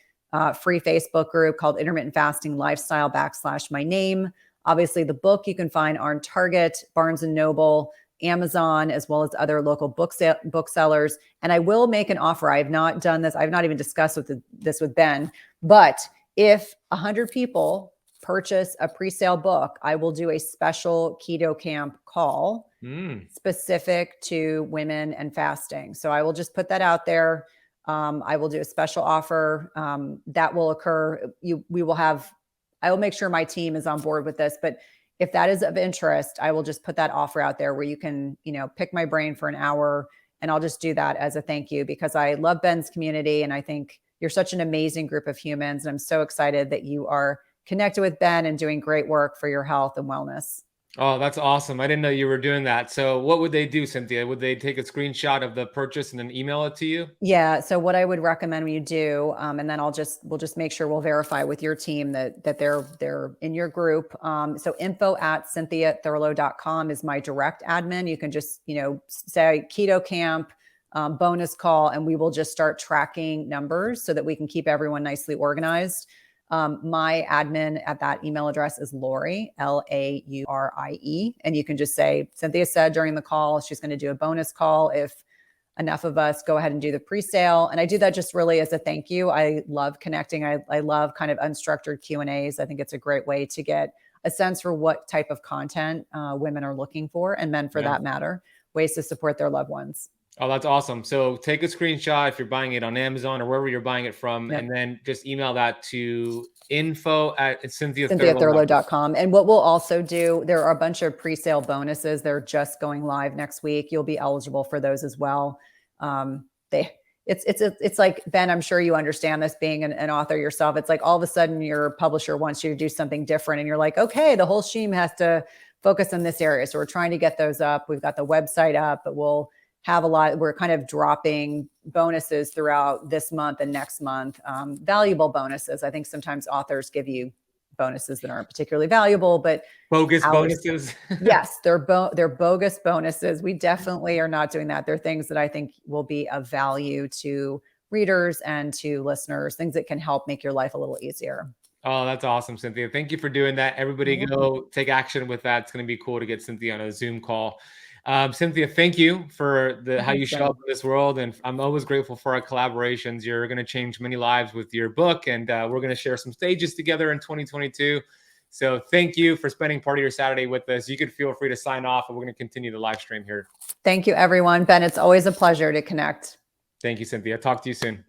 free Facebook group called Intermittent Fasting Lifestyle / my name. Obviously, the book you can find on Target, Barnes & Noble, Amazon, as well as other local booksellers. And I will make an offer. I have not done this. I've not even discussed this with Ben. But if 100 people purchase a pre-sale book, I will do a special Keto Kamp call specific to women and fasting. So I will just put that out there. I will do a special offer that will occur. I will make sure my team is on board with this, but if that is of interest, I will just put that offer out there where you can, pick my brain for an hour, and I'll just do that as a thank you, because I love Ben's community. And I think you're such an amazing group of humans. And I'm so excited that you are connected with Ben and doing great work for your health and wellness. Oh, that's awesome. I didn't know you were doing that. So what would they do, Cynthia? Would they take a screenshot of the purchase and then email it to you? Yeah. So what I would recommend you do, and then we'll just make sure we'll verify with your team that they're in your group. So info@cynthiathurlow.com is my direct admin. You can just, say Keto Kamp, bonus call, and we will just start tracking numbers so that we can keep everyone nicely organized. My admin at that email address is Laurie, Laurie. And you can just say, Cynthia said during the call, she's going to do a bonus call. If enough of us go ahead and do the pre-sale. And I do that just really as a thank you. I love connecting. I love kind of unstructured Q&As. I think it's a great way to get a sense for what type of content women are looking for, and men for that matter, ways to support their loved ones. Oh, that's awesome. So take a screenshot if you're buying it on Amazon or wherever you're buying it from, and then just email that to info@cynthiathurlow.com. And what we'll also do, there are a bunch of pre-sale bonuses. They're just going live next week. You'll be eligible for those as well. It's like, Ben, I'm sure you understand this being an author yourself. It's like all of a sudden your publisher wants you to do something different. And you're like, okay, the whole team has to focus on this area. So we're trying to get those up. We've got the website up, but we'll have we're kind of dropping bonuses throughout this month and next month, valuable bonuses. I think sometimes authors give you bonuses that aren't particularly valuable, but bogus bonuses. Yes, they're bogus bonuses. We definitely are not doing that. They're things that I think will be of value to readers and to listeners, things that can help make your life a little easier. Oh, that's awesome, Cynthia. Thank you for doing that. Everybody go take action with that. It's going to be cool to get Cynthia on a Zoom call. Cynthia, thank you for how you show up in this world. And I'm always grateful for our collaborations. You're going to change many lives with your book, and we're going to share some stages together in 2022. So thank you for spending part of your Saturday with us. You could feel free to sign off, and we're going to continue the live stream here. Thank you, everyone. Ben, it's always a pleasure to connect. Thank you, Cynthia. Talk to you soon.